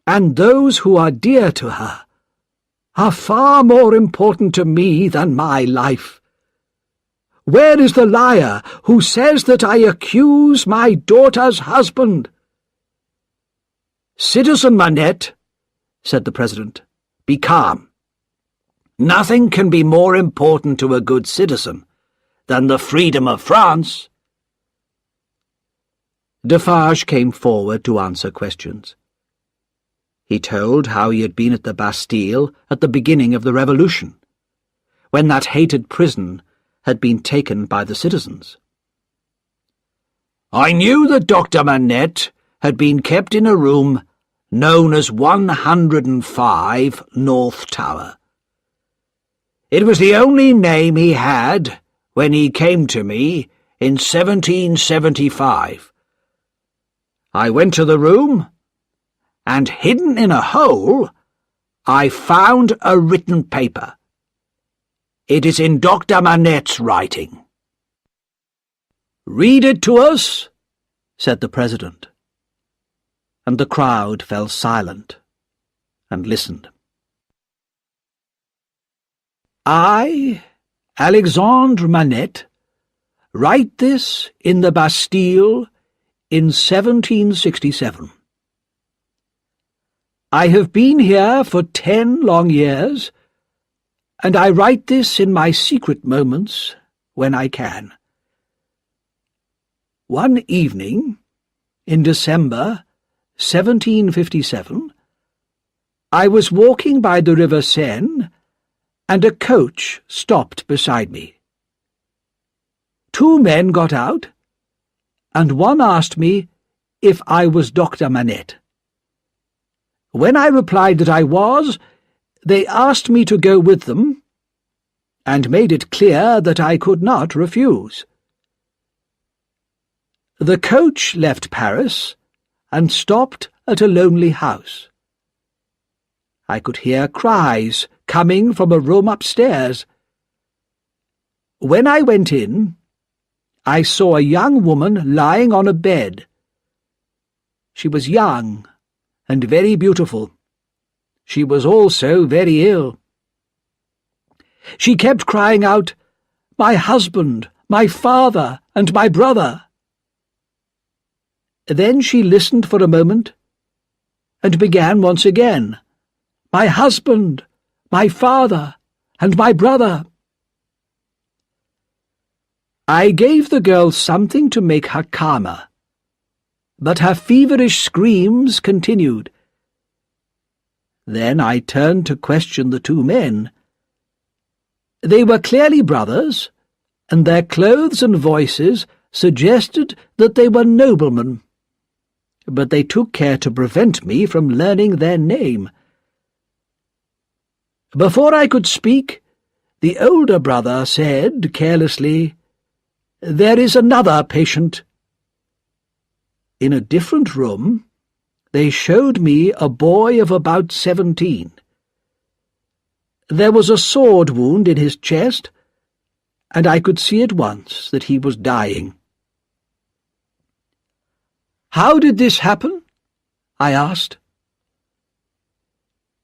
and those who are dear to her, are far more important to me than my life. Where is the liar who says that I accuse my daughter's husband?" "Citizen Manette," said the president, "be calm. Nothing can be more important to a good citizen than the freedom of France." Defarge came forward to answer questions. He told how he had been at the Bastille at the beginning of the Revolution, when that hated prison had been taken by the citizens. "I knew that Dr. Manette had been kept in a room known as 105 North Tower. It was the only name he had when he came to me in 1775. I went to the room, and hidden in a hole, I found a written paper. It is in Dr. Manette's writing." "Read it to us," said the president. And the crowd fell silent and listened. "I, Alexandre Manette, write this in the Bastille in 1767. I have been here for 10 long years, and I write this in my secret moments when I can. One evening, in December 1757, I was walking by the river Seine, and a coach stopped beside me. 2 men got out, and one asked me if I was Dr. Manette. When I replied that I was, they asked me to go with them, and made it clear that I could not refuse. The coach left Paris and stopped at a lonely house. I could hear cries coming from a room upstairs. When I went in, I saw a young woman lying on a bed. She was young and very beautiful. She was also very ill. She kept crying out, "My husband, my father, and my brother." Then she listened for a moment, and began once again, "My husband, my father, and my brother." I gave the girl something to make her calmer, but her feverish screams continued. Then I turned to question the 2 men. They were clearly brothers, and their clothes and voices suggested that they were noblemen, but they took care to prevent me from learning their name. Before I could speak, the older brother said carelessly, "There is another patient." In a different room, they showed me a boy of about 17. There was a sword wound in his chest, and I could see at once that he was dying. "How did this happen?" I asked.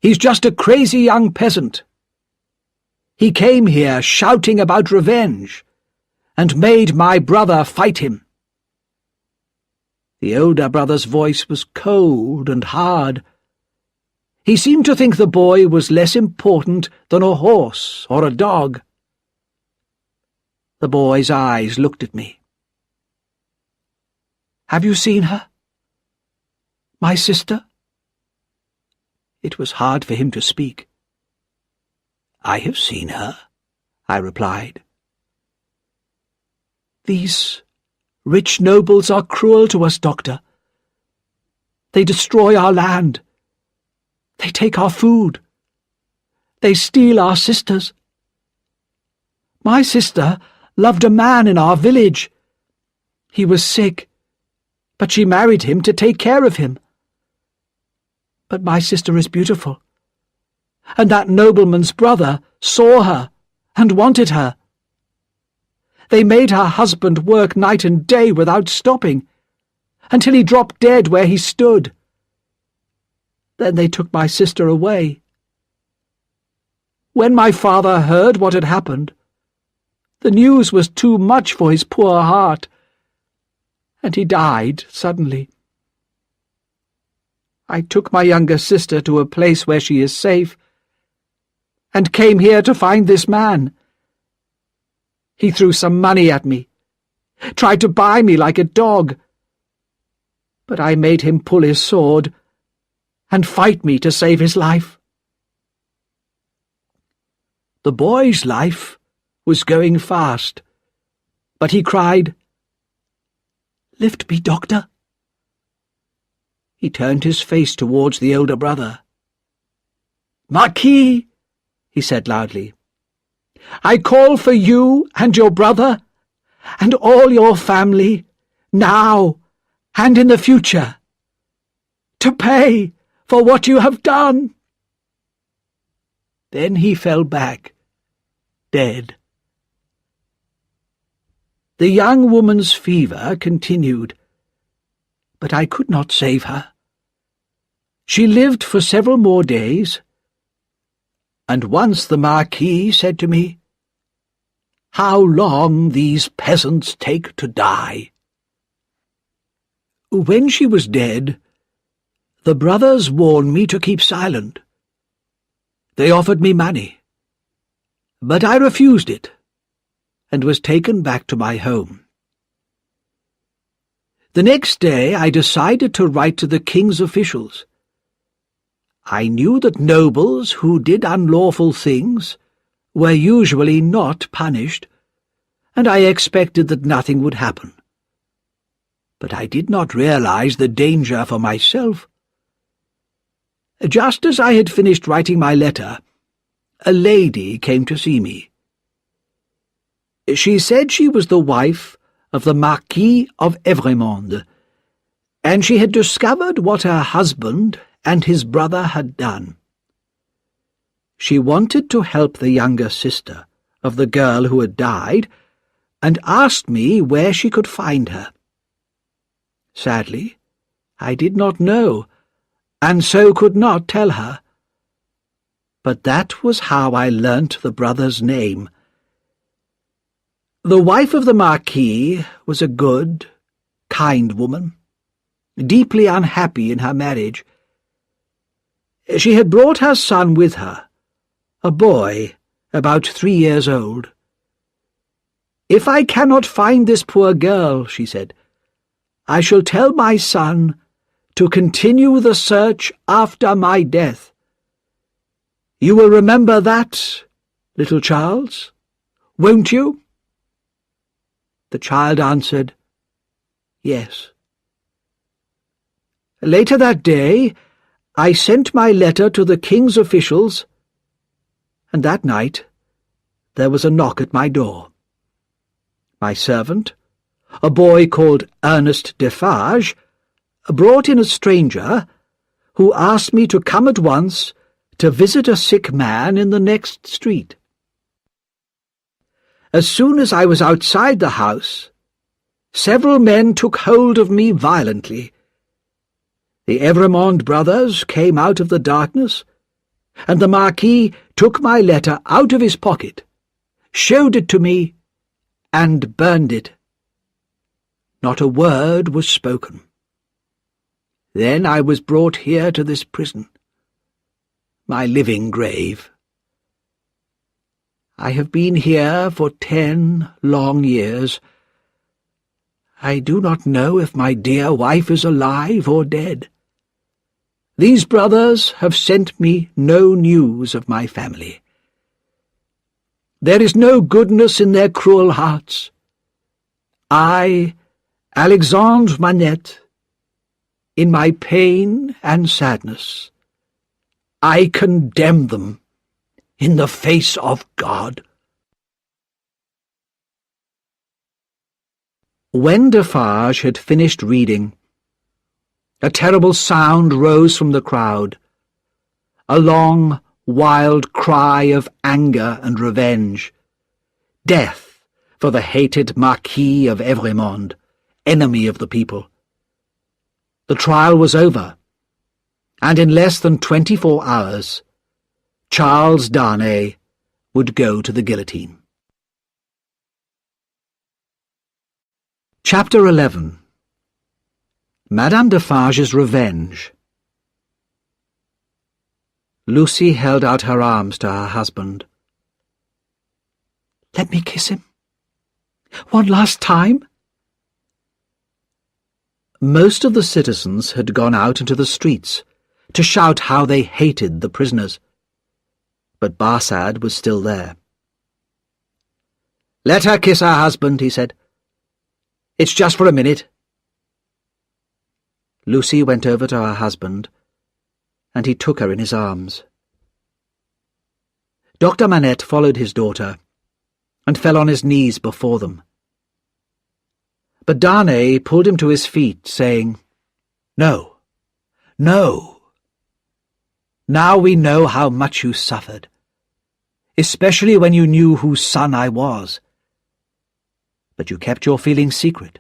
"He's just a crazy young peasant. He came here shouting about revenge, and made my brother fight him." The older brother's voice was cold and hard. He seemed to think the boy was less important than a horse or a dog. The boy's eyes looked at me. "Have you seen her? My sister?" It was hard for him to speak. "I have seen her," I replied. "These rich nobles are cruel to us, Doctor. They destroy our land. They take our food. They steal our sisters. My sister loved a man in our village. He was sick, but she married him to take care of him. But my sister is beautiful, and that nobleman's brother saw her and wanted her. They made her husband work night and day without stopping, until he dropped dead where he stood. Then they took my sister away. When my father heard what had happened, the news was too much for his poor heart, and he died suddenly. I took my younger sister to a place where she is safe, and came here to find this man. He threw some money at me, tried to buy me like a dog, but I made him pull his sword and fight me to save his life." The boy's life was going fast, but he cried, "Lift me, Doctor." He turned his face towards the older brother. "Marquis," he said loudly, "I call for you and your brother and all your family, now and in the future, to pay for what you have done." Then he fell back, dead. The young woman's fever continued, but I could not save her. She lived for several more days, and once the Marquis said to me, "How long these peasants take to die." When she was dead, the brothers warned me to keep silent. They offered me money, but I refused it, and was taken back to my home. The next day I decided to write to the king's officials. I knew that nobles who did unlawful things were usually not punished, and I expected that nothing would happen. But I did not realize the danger for myself. Just as I had finished writing my letter, a lady came to see me. She said she was the wife of the Marquis of Evrémonde, and she had discovered what her husband and his brother had done. She wanted to help the younger sister of the girl who had died, and asked me where she could find her. Sadly, I did not know, and so could not tell her. But that was how I learnt the brother's name. The wife of the Marquis was a good, kind woman, deeply unhappy in her marriage. She had brought her son with her, a boy about 3 years old. "If I cannot find this poor girl," she said, "I shall tell my son to continue the search after my death. You will remember that, little Charles, won't you?" The child answered, "Yes." Later that day, I sent my letter to the king's officials, and that night there was a knock at my door. My servant, a boy called Ernest Defarge, brought in a stranger who asked me to come at once to visit a sick man in the next street. As soon as I was outside the house, several men took hold of me violently. The Evremond brothers came out of the darkness, and the Marquis took my letter out of his pocket, showed it to me, and burned it. Not a word was spoken. Then I was brought here to this prison, my living grave. I have been here for 10 long years. I do not know if my dear wife is alive or dead. These brothers have sent me no news of my family. There is no goodness in their cruel hearts. I, Alexandre Manette, in my pain and sadness, I condemn them in the face of God. When Defarge had finished reading, a terrible sound rose from the crowd, a long, wild cry of anger and revenge. Death for the hated Marquis of Evremond, enemy of the people. The trial was over, and in less than 24 hours, Charles Darnay would go to the guillotine. Chapter 11. Madame Defarge's Revenge. Lucy held out her arms to her husband. "Let me kiss him. One last time." Most of the citizens had gone out into the streets to shout how they hated the prisoners, but Barsad was still there. "Let her kiss her husband," he said. "It's just for a minute." Lucy went over to her husband, and he took her in his arms. Dr. Manette followed his daughter, and fell on his knees before them. But Darnay pulled him to his feet, saying, "No, no. Now we know how much you suffered, especially when you knew whose son I was. But you kept your feelings secret,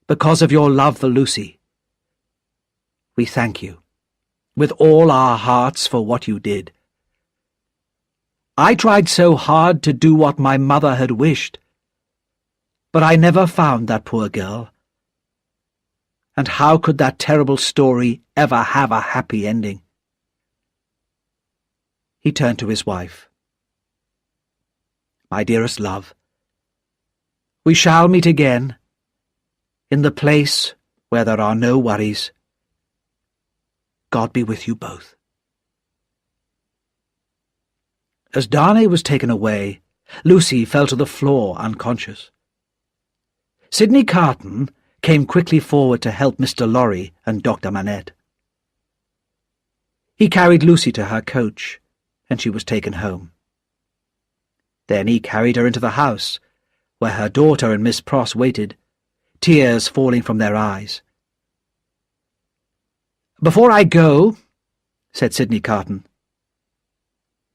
because of your love for Lucy. We thank you, with all our hearts, for what you did. I tried so hard to do what my mother had wished, but I never found that poor girl. And how could that terrible story ever have a happy ending?" He turned to his wife. "My dearest love, we shall meet again, in the place where there are no worries. God be with you both." As Darnay was taken away, Lucy fell to the floor unconscious. Sidney Carton came quickly forward to help Mr. Lorry and Dr. Manette. He carried Lucy to her coach, and she was taken home. Then he carried her into the house, where her daughter and Miss Pross waited, tears falling from their eyes. "Before I go," said Sidney Carton,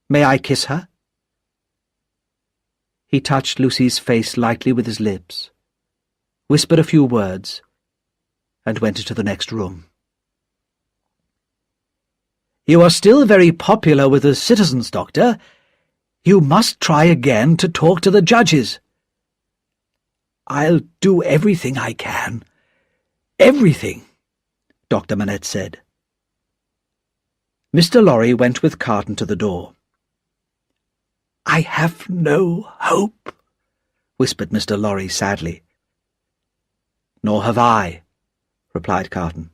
"may I kiss her?" He touched Lucy's face lightly with his lips, whispered a few words, and went into the next room. "You are still very popular with the citizens, Doctor. You must try again to talk to the judges." "I'll do everything I can. Everything," Dr. Manette said. Mr. Lorry went with Carton to the door. "I have no hope," whispered Mr. Lorry sadly. "Nor have I," replied Carton.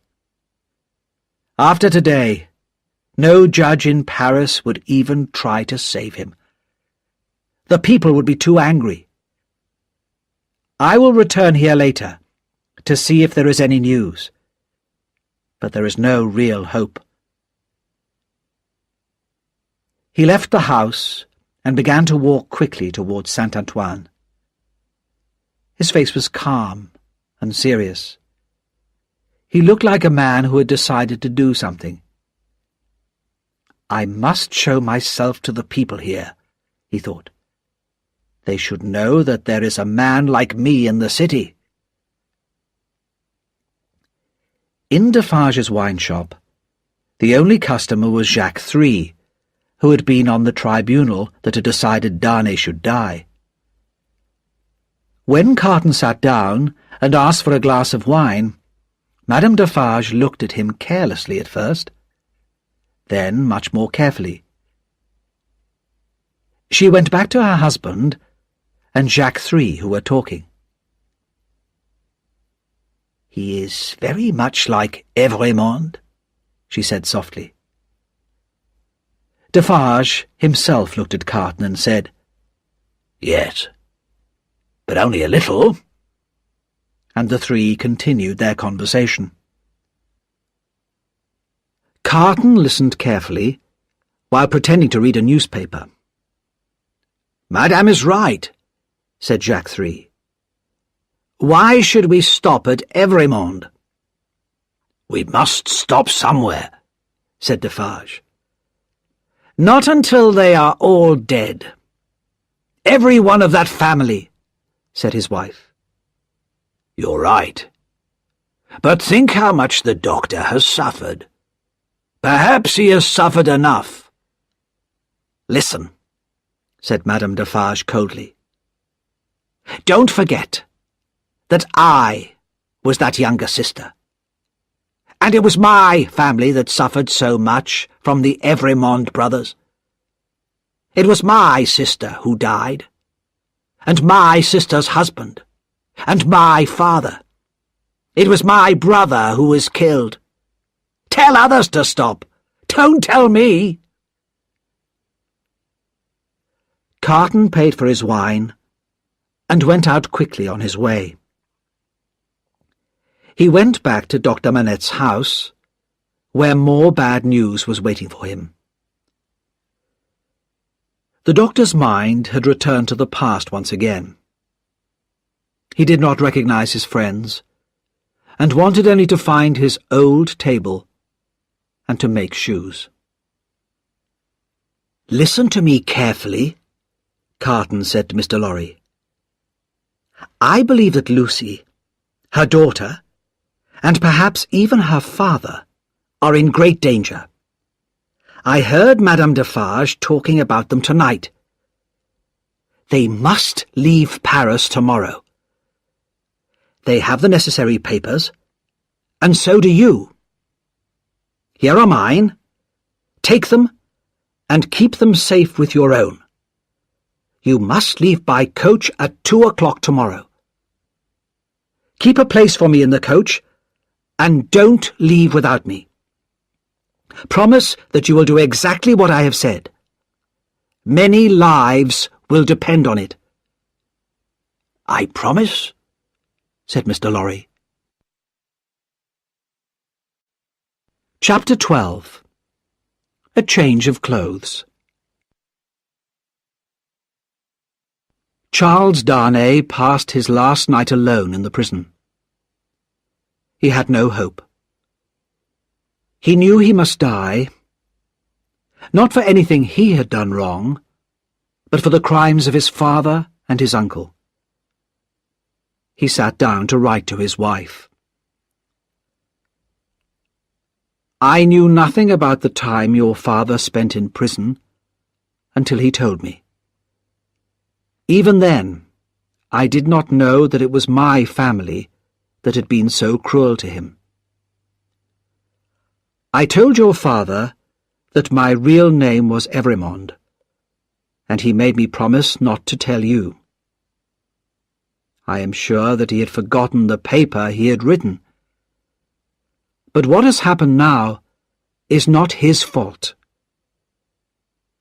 "After today, no judge in Paris would even try to save him. The people would be too angry. I will return here later to see if there is any news. But there is no real hope. He left the house and began to walk quickly towards Saint-Antoine. His face was calm and serious. He looked like a man who had decided to do something. I must show myself to the people here, he thought. They should know that there is a man like me in the city. In Defarge's wine shop, the only customer was Jacques III, who had been on the tribunal that had decided Darnay should die. When Carton sat down and asked for a glass of wine, Madame Defarge looked at him carelessly at first, then much more carefully. She went back to her husband and Jacques III, who were talking. "He is very much like Evrémonde," she said softly. Defarge himself looked at Carton and said, "Yes, but only a little," and the three continued their conversation. Carton listened carefully, while pretending to read a newspaper. "Madame is right," said Jacques III. "Why should we stop at Evrémonde?" "We must stop somewhere," said Defarge. "Not until they are all dead. Every one of that family," said his wife. "You're right. But think how much the doctor has suffered. Perhaps he has suffered enough." "Listen," said Madame Defarge coldly. "Don't forget that I was that younger sister. And it was my family that suffered so much from the Evrémonde brothers. It was my sister who died, and my sister's husband, and my father. It was my brother who was killed. Tell others to stop. Don't tell me." Carton paid for his wine and went out quickly on his way. He went back to Dr. Manette's house, where more bad news was waiting for him. The doctor's mind had returned to the past once again. He did not recognize his friends, and wanted only to find his old table and to make shoes. "Listen to me carefully," Carton said to Mr. Lorry. "I believe that Lucy, her daughter, and perhaps even her father, are in great danger. I heard Madame Defarge talking about them tonight. They must leave Paris tomorrow. They have the necessary papers, and so do you. Here are mine. Take them, and keep them safe with your own. You must leave by coach at 2 o'clock tomorrow. Keep a place for me in the coach, and don't leave without me. Promise that you will do exactly what I have said. Many lives will depend on it." "I promise," said Mr. Lorry. Chapter 12. A Change of Clothes. Charles Darnay passed his last night alone in the prison. He had no hope. He knew he must die, not for anything he had done wrong, but for the crimes of his father and his uncle. He sat down to write to his wife. "I knew nothing about the time your father spent in prison until he told me. Even then, I did not know that it was my family that had been so cruel to him. I told your father that my real name was Evrémonde, and he made me promise not to tell you. I am sure that he had forgotten the paper he had written. But what has happened now is not his fault.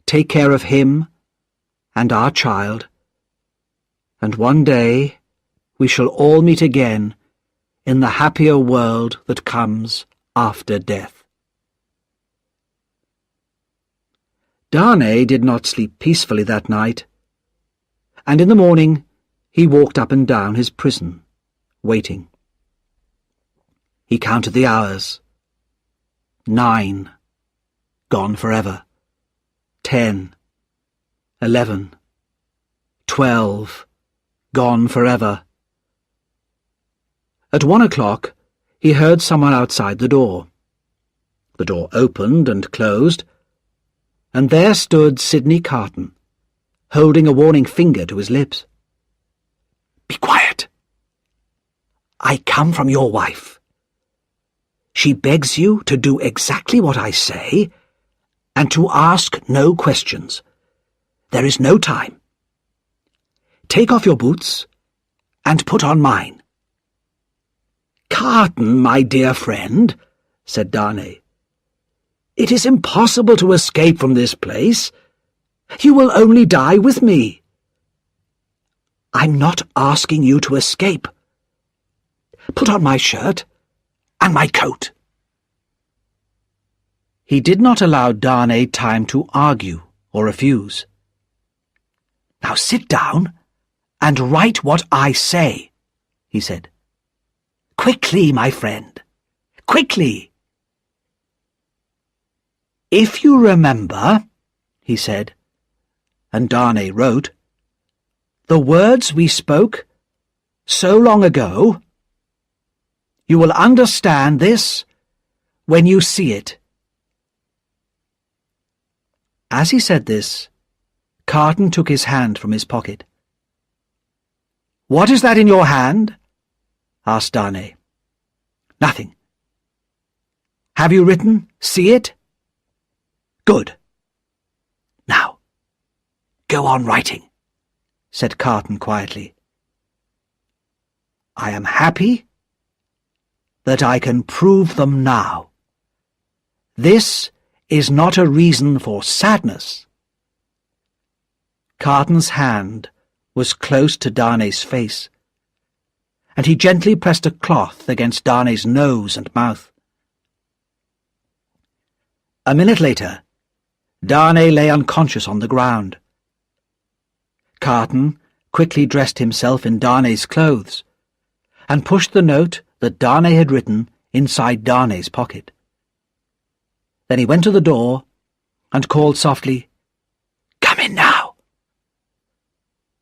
Take care of him and our child, and one day we shall all meet again in the happier world that comes after death. Darnay did not sleep peacefully that night, and in the morning he walked up and down his prison, waiting. He counted the hours. 9, gone forever. 10, 11, 12, gone forever. At 1 o'clock, he heard someone outside the door. The door opened and closed, and there stood Sidney Carton, holding a warning finger to his lips. "Be quiet. I come from your wife. She begs you to do exactly what I say and to ask no questions. There is no time. Take off your boots and put on mine." "Carton, my dear friend," said Darnay, "it is impossible to escape from this place. You will only die with me." "I'm not asking you to escape. Put on my shirt and my coat." He did not allow Darnay time to argue or refuse. "Now sit down and write what I say," he said. "Quickly, my friend, quickly." "If you remember," he said, and Darnay wrote, "the words we spoke so long ago, you will understand this when you see it." As he said this, Carton took his hand from his pocket. "What is that in your hand?" asked Darnay. "Nothing." "Have you written, 'See it'?" "Good. Now, go on writing," said Carton quietly. "I am happy that I can prove them now. This is not a reason for sadness." Carton's hand was close to Darnay's face, and he gently pressed a cloth against Darnay's nose and mouth. A minute later, Darnay lay unconscious on the ground. Carton quickly dressed himself in Darnay's clothes and pushed the note that Darnay had written inside Darnay's pocket. Then he went to the door and called softly, "Come in now."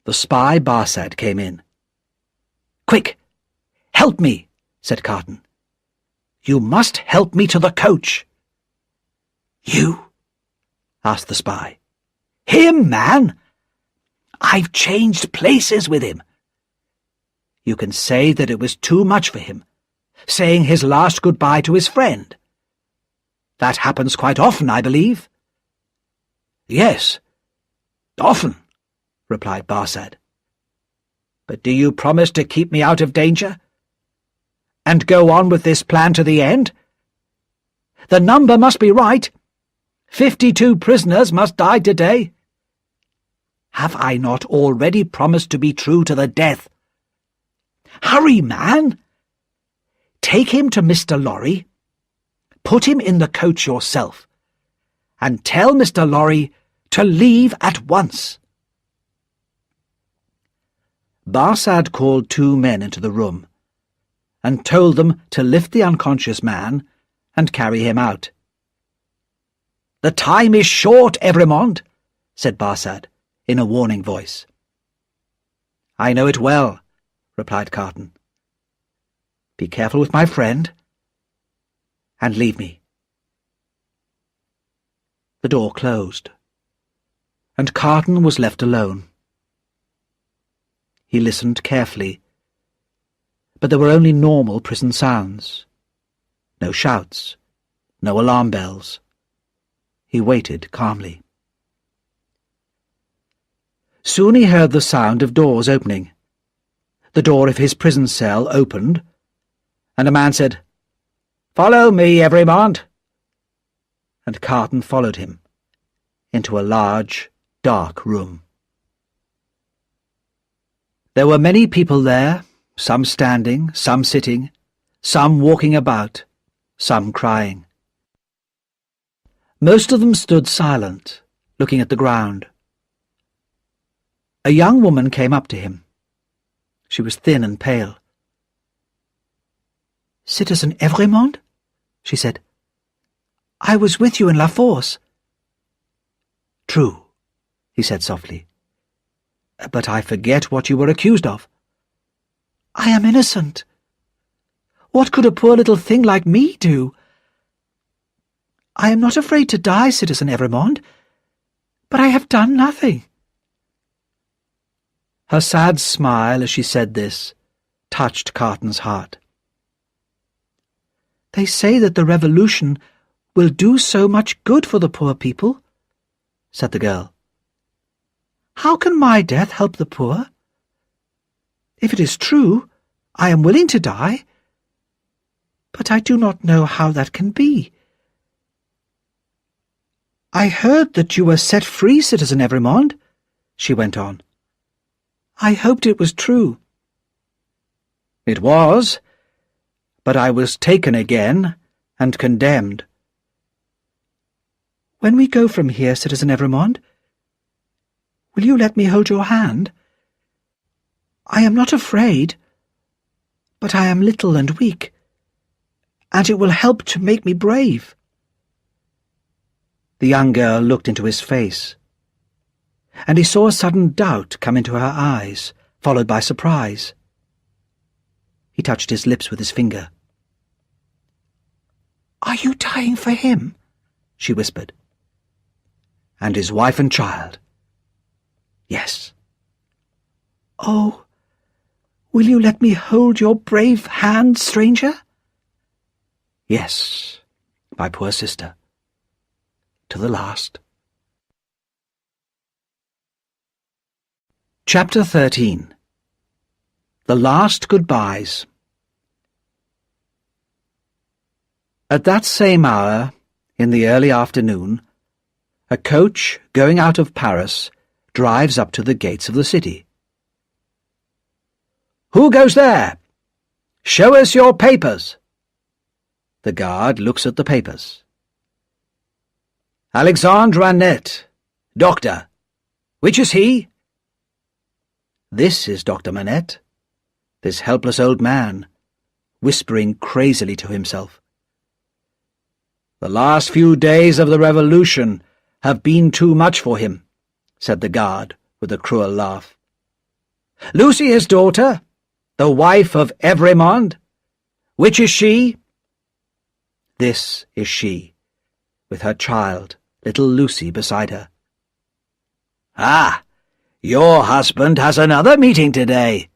The spy Barsad came in. "Quick, help me," said Carton. "You must help me to the coach." "You?" asked the spy. "Him, man. I've changed places with him." "You can say that it was too much for him, saying his last goodbye to his friend. That happens quite often, I believe." "Yes, often," replied Barsad. "But do you promise to keep me out of danger? And go on with this plan to the end? The number must be right. 52 prisoners must die today. Have I not already promised to be true to the death? Hurry, man! Take him to Mr. Lorry, put him in the coach yourself, and tell Mr. Lorry to leave at once." Barsad called 2 men into the room and told them to lift the unconscious man and carry him out. "The time is short, Evremond," said Barsad in a warning voice. "I know it well," replied Carton. "Be careful with my friend, and leave me." The door closed, and Carton was left alone. He listened carefully, but there were only normal prison sounds. No shouts, no alarm bells. He waited calmly. Soon he heard the sound of doors opening. The door of his prison cell opened, and a man said, "Follow me, Evremond," and Carton followed him into a large, dark room. There were many people there, some standing, some sitting, some walking about, some crying. Most of them stood silent, looking at the ground. A young woman came up to him. She was thin and pale. "Citizen Evrémonde?" she said. "I was with you in La Force." "True," he said softly. "But I forget what you were accused of." "I am innocent. What could a poor little thing like me do?" "I am not afraid to die, Citizen Evrémonde, but I have done nothing." Her sad smile as she said this touched Carton's heart. "They say that the revolution will do so much good for the poor people," said the girl. "How can my death help the poor? If it is true, I am willing to die, but I do not know how that can be." "I heard that you were set free, Citizen Evrémonde," she went on. "I hoped it was true." "It was, but I was taken again and condemned." "When we go from here, Citizen Evrémonde, will you let me hold your hand? I am not afraid, but I am little and weak, and it will help to make me brave." The young girl looked into his face, and he saw a sudden doubt come into her eyes, followed by surprise. He touched his lips with his finger. "Are you dying for him?" she whispered. "And his wife and child." "Yes." "Oh, will you let me hold your brave hand, stranger?" "Yes, my poor sister, to the last." Chapter 13. The Last Goodbyes. At that same hour, in the early afternoon, a coach going out of Paris drives up to the gates of the city. "Who goes there? Show us your papers." The guard looks at the papers. "Alexandre Manette, doctor. Which is he?" This is Dr. Manette, this helpless old man, whispering crazily to himself. "The last few days of the revolution have been too much for him," said the guard with a cruel laugh. "Lucy, his daughter, the wife of Evrémonde. Which is she?" This is she, with her child, little Lucy, beside her. "Ah! Your husband has another meeting today.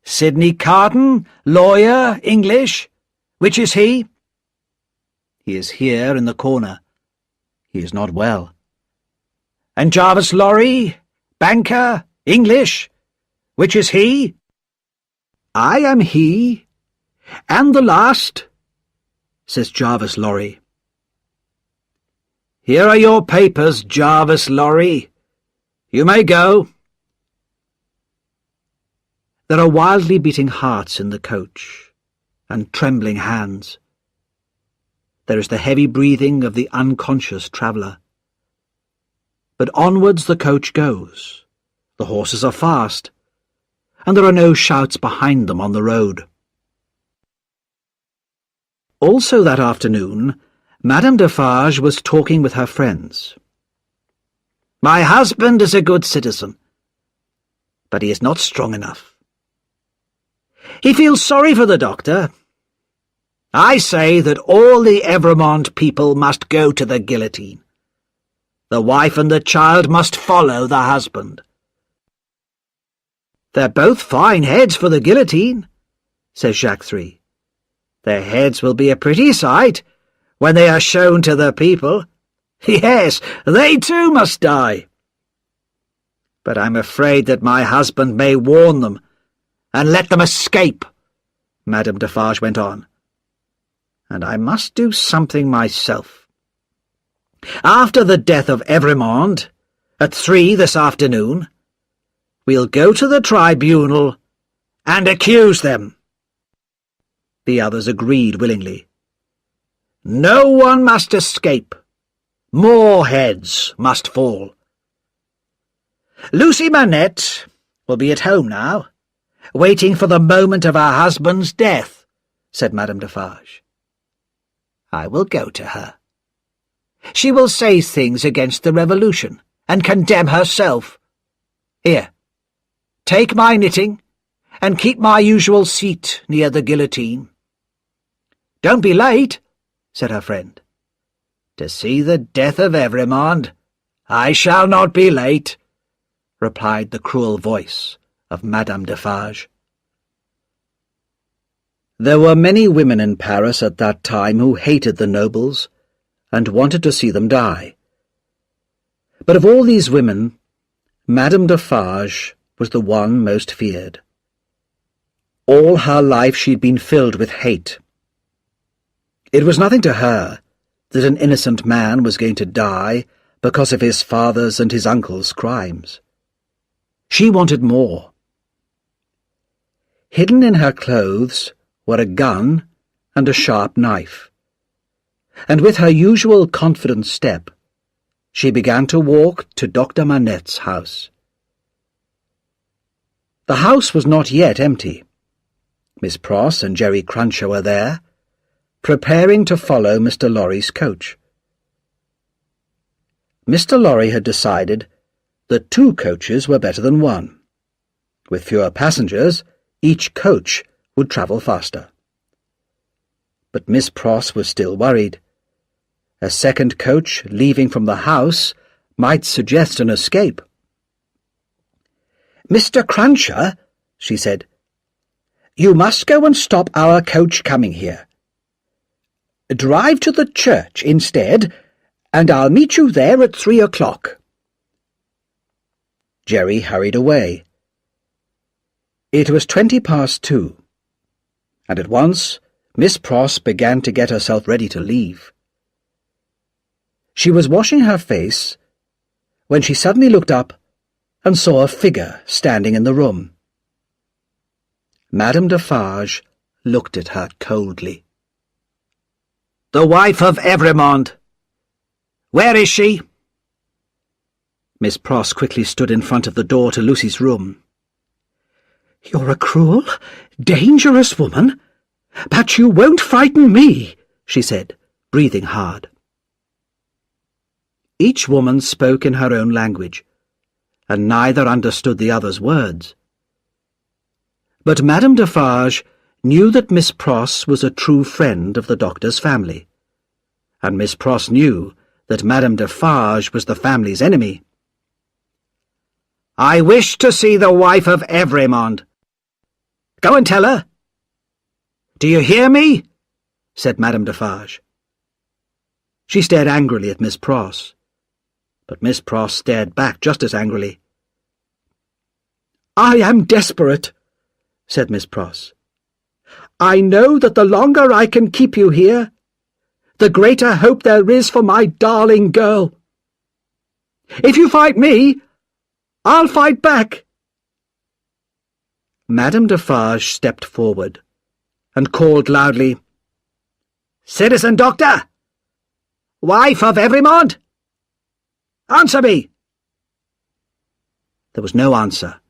Sidney Carton, lawyer, English. Which is he?" "He is here in the corner. He is not well." "And Jarvis Lorry, banker, English. Which is he?" "I am he, and the last," says Jarvis Lorry. "Here are your papers, Jarvis Lorry. You may go." There are wildly beating hearts in the coach, and trembling hands. There is the heavy breathing of the unconscious traveller. But onwards the coach goes. The horses are fast, and there are no shouts behind them on the road. Also that afternoon, Madame Defarge was talking with her friends. "My husband is a good citizen, but he is not strong enough. He feels sorry for the doctor. I say that all the Evrémonde people must go to the guillotine. The wife and the child must follow the husband." "They're both fine heads for the guillotine," says Jacques III. "Their heads will be a pretty sight when they are shown to the people. Yes, they too must die. But I'm afraid that my husband may warn them and let them escape," Madame Defarge went on. "And I must do something myself. After the death of Evrémonde, at 3 this afternoon, we'll go to the tribunal and accuse them." The others agreed willingly. "No one must escape. More heads must fall. Lucy Manette will be at home now, waiting for the moment of her husband's death," said Madame Defarge. "I will go to her. She will say things against the Revolution, and condemn herself. Here, take my knitting, and keep my usual seat near the guillotine." "Don't be late," said her friend. "To see the death of Evrémonde, I shall not be late," replied the cruel voice of Madame Defarge. There were many women in Paris at that time who hated the nobles and wanted to see them die. But of all these women, Madame Defarge was the one most feared. All her life she'd been filled with hate. It was nothing to her that an innocent man was going to die because of his father's and his uncle's crimes. She wanted more. Hidden in her clothes were a gun and a sharp knife, and with her usual confident step, she began to walk to Dr. Manette's house. The house was not yet empty. Miss Pross and Jerry Cruncher were there, preparing to follow Mr. Lorry's coach. Mr. Lorry had decided that 2 coaches were better than 1. With fewer passengers, each coach would travel faster. But Miss Pross was still worried. A second coach leaving from the house might suggest an escape. "Mr. Cruncher," she said, "you must go and stop our coach coming here. Drive to the church instead, and I'll meet you there at 3 o'clock. Jerry hurried away. It was 2:20, and at once Miss Pross began to get herself ready to leave. She was washing her face when she suddenly looked up and saw a figure standing in the room. Madame Defarge looked at her coldly. "The wife of Evrémonde. Where is she?" Miss Pross quickly stood in front of the door to Lucy's room. "You're a cruel, dangerous woman, but you won't frighten me," she said, breathing hard. Each woman spoke in her own language, and neither understood the other's words. But Madame Defarge knew that Miss Pross was a true friend of the doctor's family, and Miss Pross knew that Madame Defarge was the family's enemy. "I wish to see the wife of Evrémonde. Go and tell her." "Do you hear me?" said Madame Defarge. She stared angrily at Miss Pross, but Miss Pross stared back just as angrily. "I am desperate," said Miss Pross. "I know that the longer I can keep you here, the greater hope there is for my darling girl. If you fight me, I'll fight back." Madame Defarge stepped forward and called loudly, "Citizen Doctor! Wife of Evrémonde! Answer me!" There was no answer,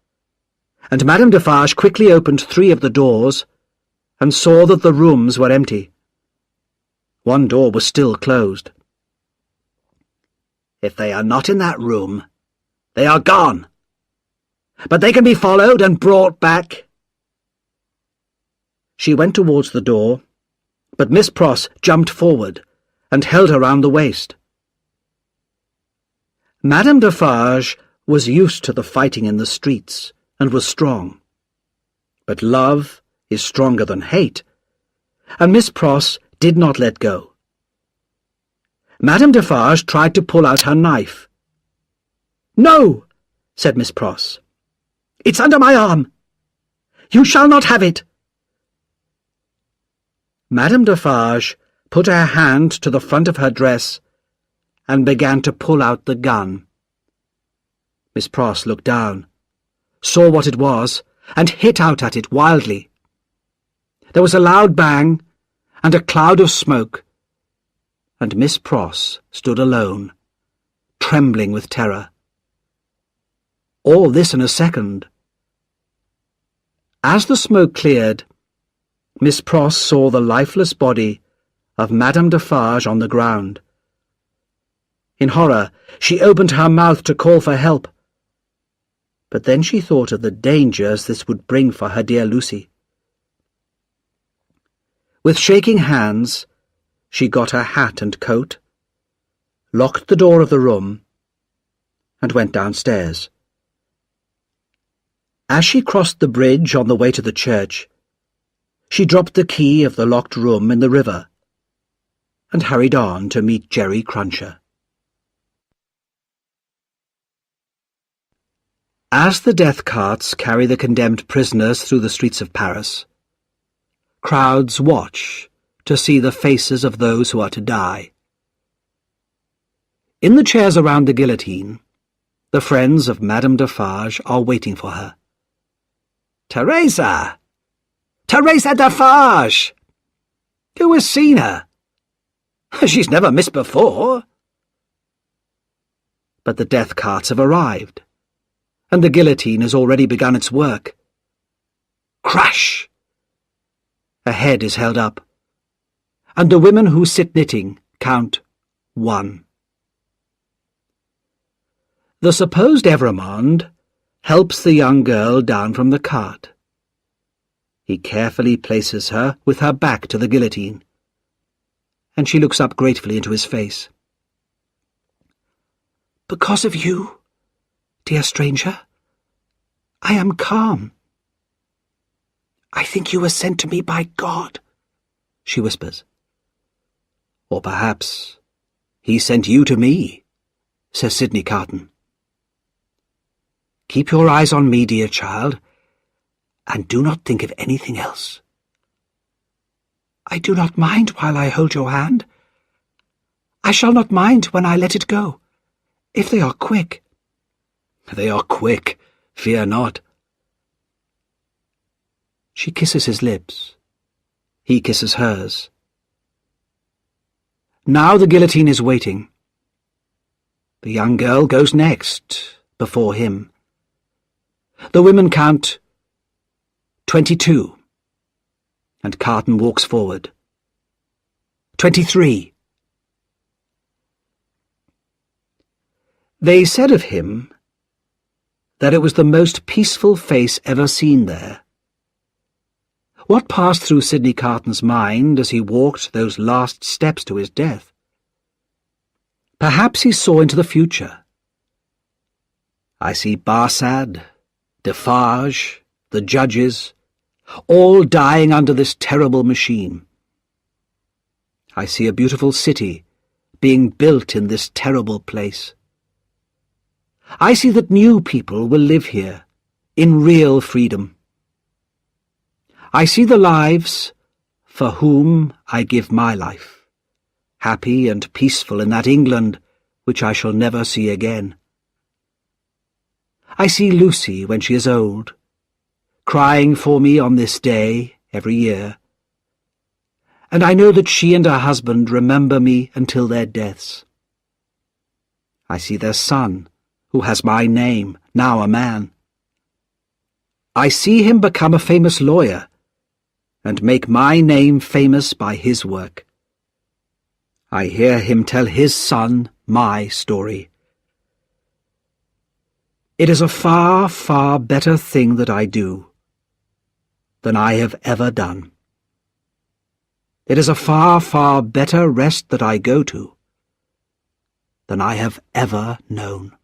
and Madame Defarge quickly opened 3 of the doors and saw that the rooms were empty. One door was still closed. "If they are not in that room, they are gone. But they can be followed and brought back." She went towards the door, but Miss Pross jumped forward and held her round the waist. Madame Defarge was used to the fighting in the streets and was strong. But love is stronger than hate, and Miss Pross did not let go. Madame Defarge tried to pull out her knife. "No," said Miss Pross. "It's under my arm. You shall not have it." Madame Defarge put her hand to the front of her dress and began to pull out the gun. Miss Pross looked down, saw what it was, and hit out at it wildly. There was a loud bang and a cloud of smoke, and Miss Pross stood alone, trembling with terror. All this in a second. As the smoke cleared, Miss Pross saw the lifeless body of Madame Defarge on the ground. In horror, she opened her mouth to call for help, but then she thought of the dangers this would bring for her dear Lucy. With shaking hands, she got her hat and coat, locked the door of the room, and went downstairs. As she crossed the bridge on the way to the church, she dropped the key of the locked room in the river and hurried on to meet Jerry Cruncher. As the death carts carry the condemned prisoners through the streets of Paris, crowds watch to see the faces of those who are to die. In the chairs around the guillotine, the friends of Madame Defarge are waiting for her. "Teresa! Teresa Defarge! Who has seen her? She's never missed before." But the death carts have arrived, and the guillotine has already begun its work. Crash! A head is held up, and the women who sit knitting count 1. The supposed Evrémonde helps the young girl down from the cart. He carefully places her with her back to the guillotine, and she looks up gratefully into his face. "Because of you, dear stranger, I am calm. I think you were sent to me by God," she whispers. "Or perhaps he sent you to me," says Sidney Carton. "Keep your eyes on me, dear child, and do not think of anything else." "I do not mind while I hold your hand. I shall not mind when I let it go, if they are quick." "They are quick, fear not." She kisses his lips. He kisses hers. Now the guillotine is waiting. The young girl goes next, before him. The women count 22, and Carton walks forward. 23. They said of him that it was the most peaceful face ever seen there. What passed through Sidney Carton's mind as he walked those last steps to his death? Perhaps he saw into the future. I see Barsad, Defarge, the judges, all dying under this terrible machine. I see a beautiful city being built in this terrible place. I see that new people will live here, in real freedom. I see the lives for whom I give my life, happy and peaceful in that England which I shall never see again. I see Lucy when she is old, crying for me on this day every year, and I know that she and her husband remember me until their deaths. I see their son, who has my name, now a man. I see him become a famous lawyer, and make my name famous by his work. I hear him tell his son my story. It is a far, far better thing that I do than I have ever done. It is a far, far better rest that I go to than I have ever known.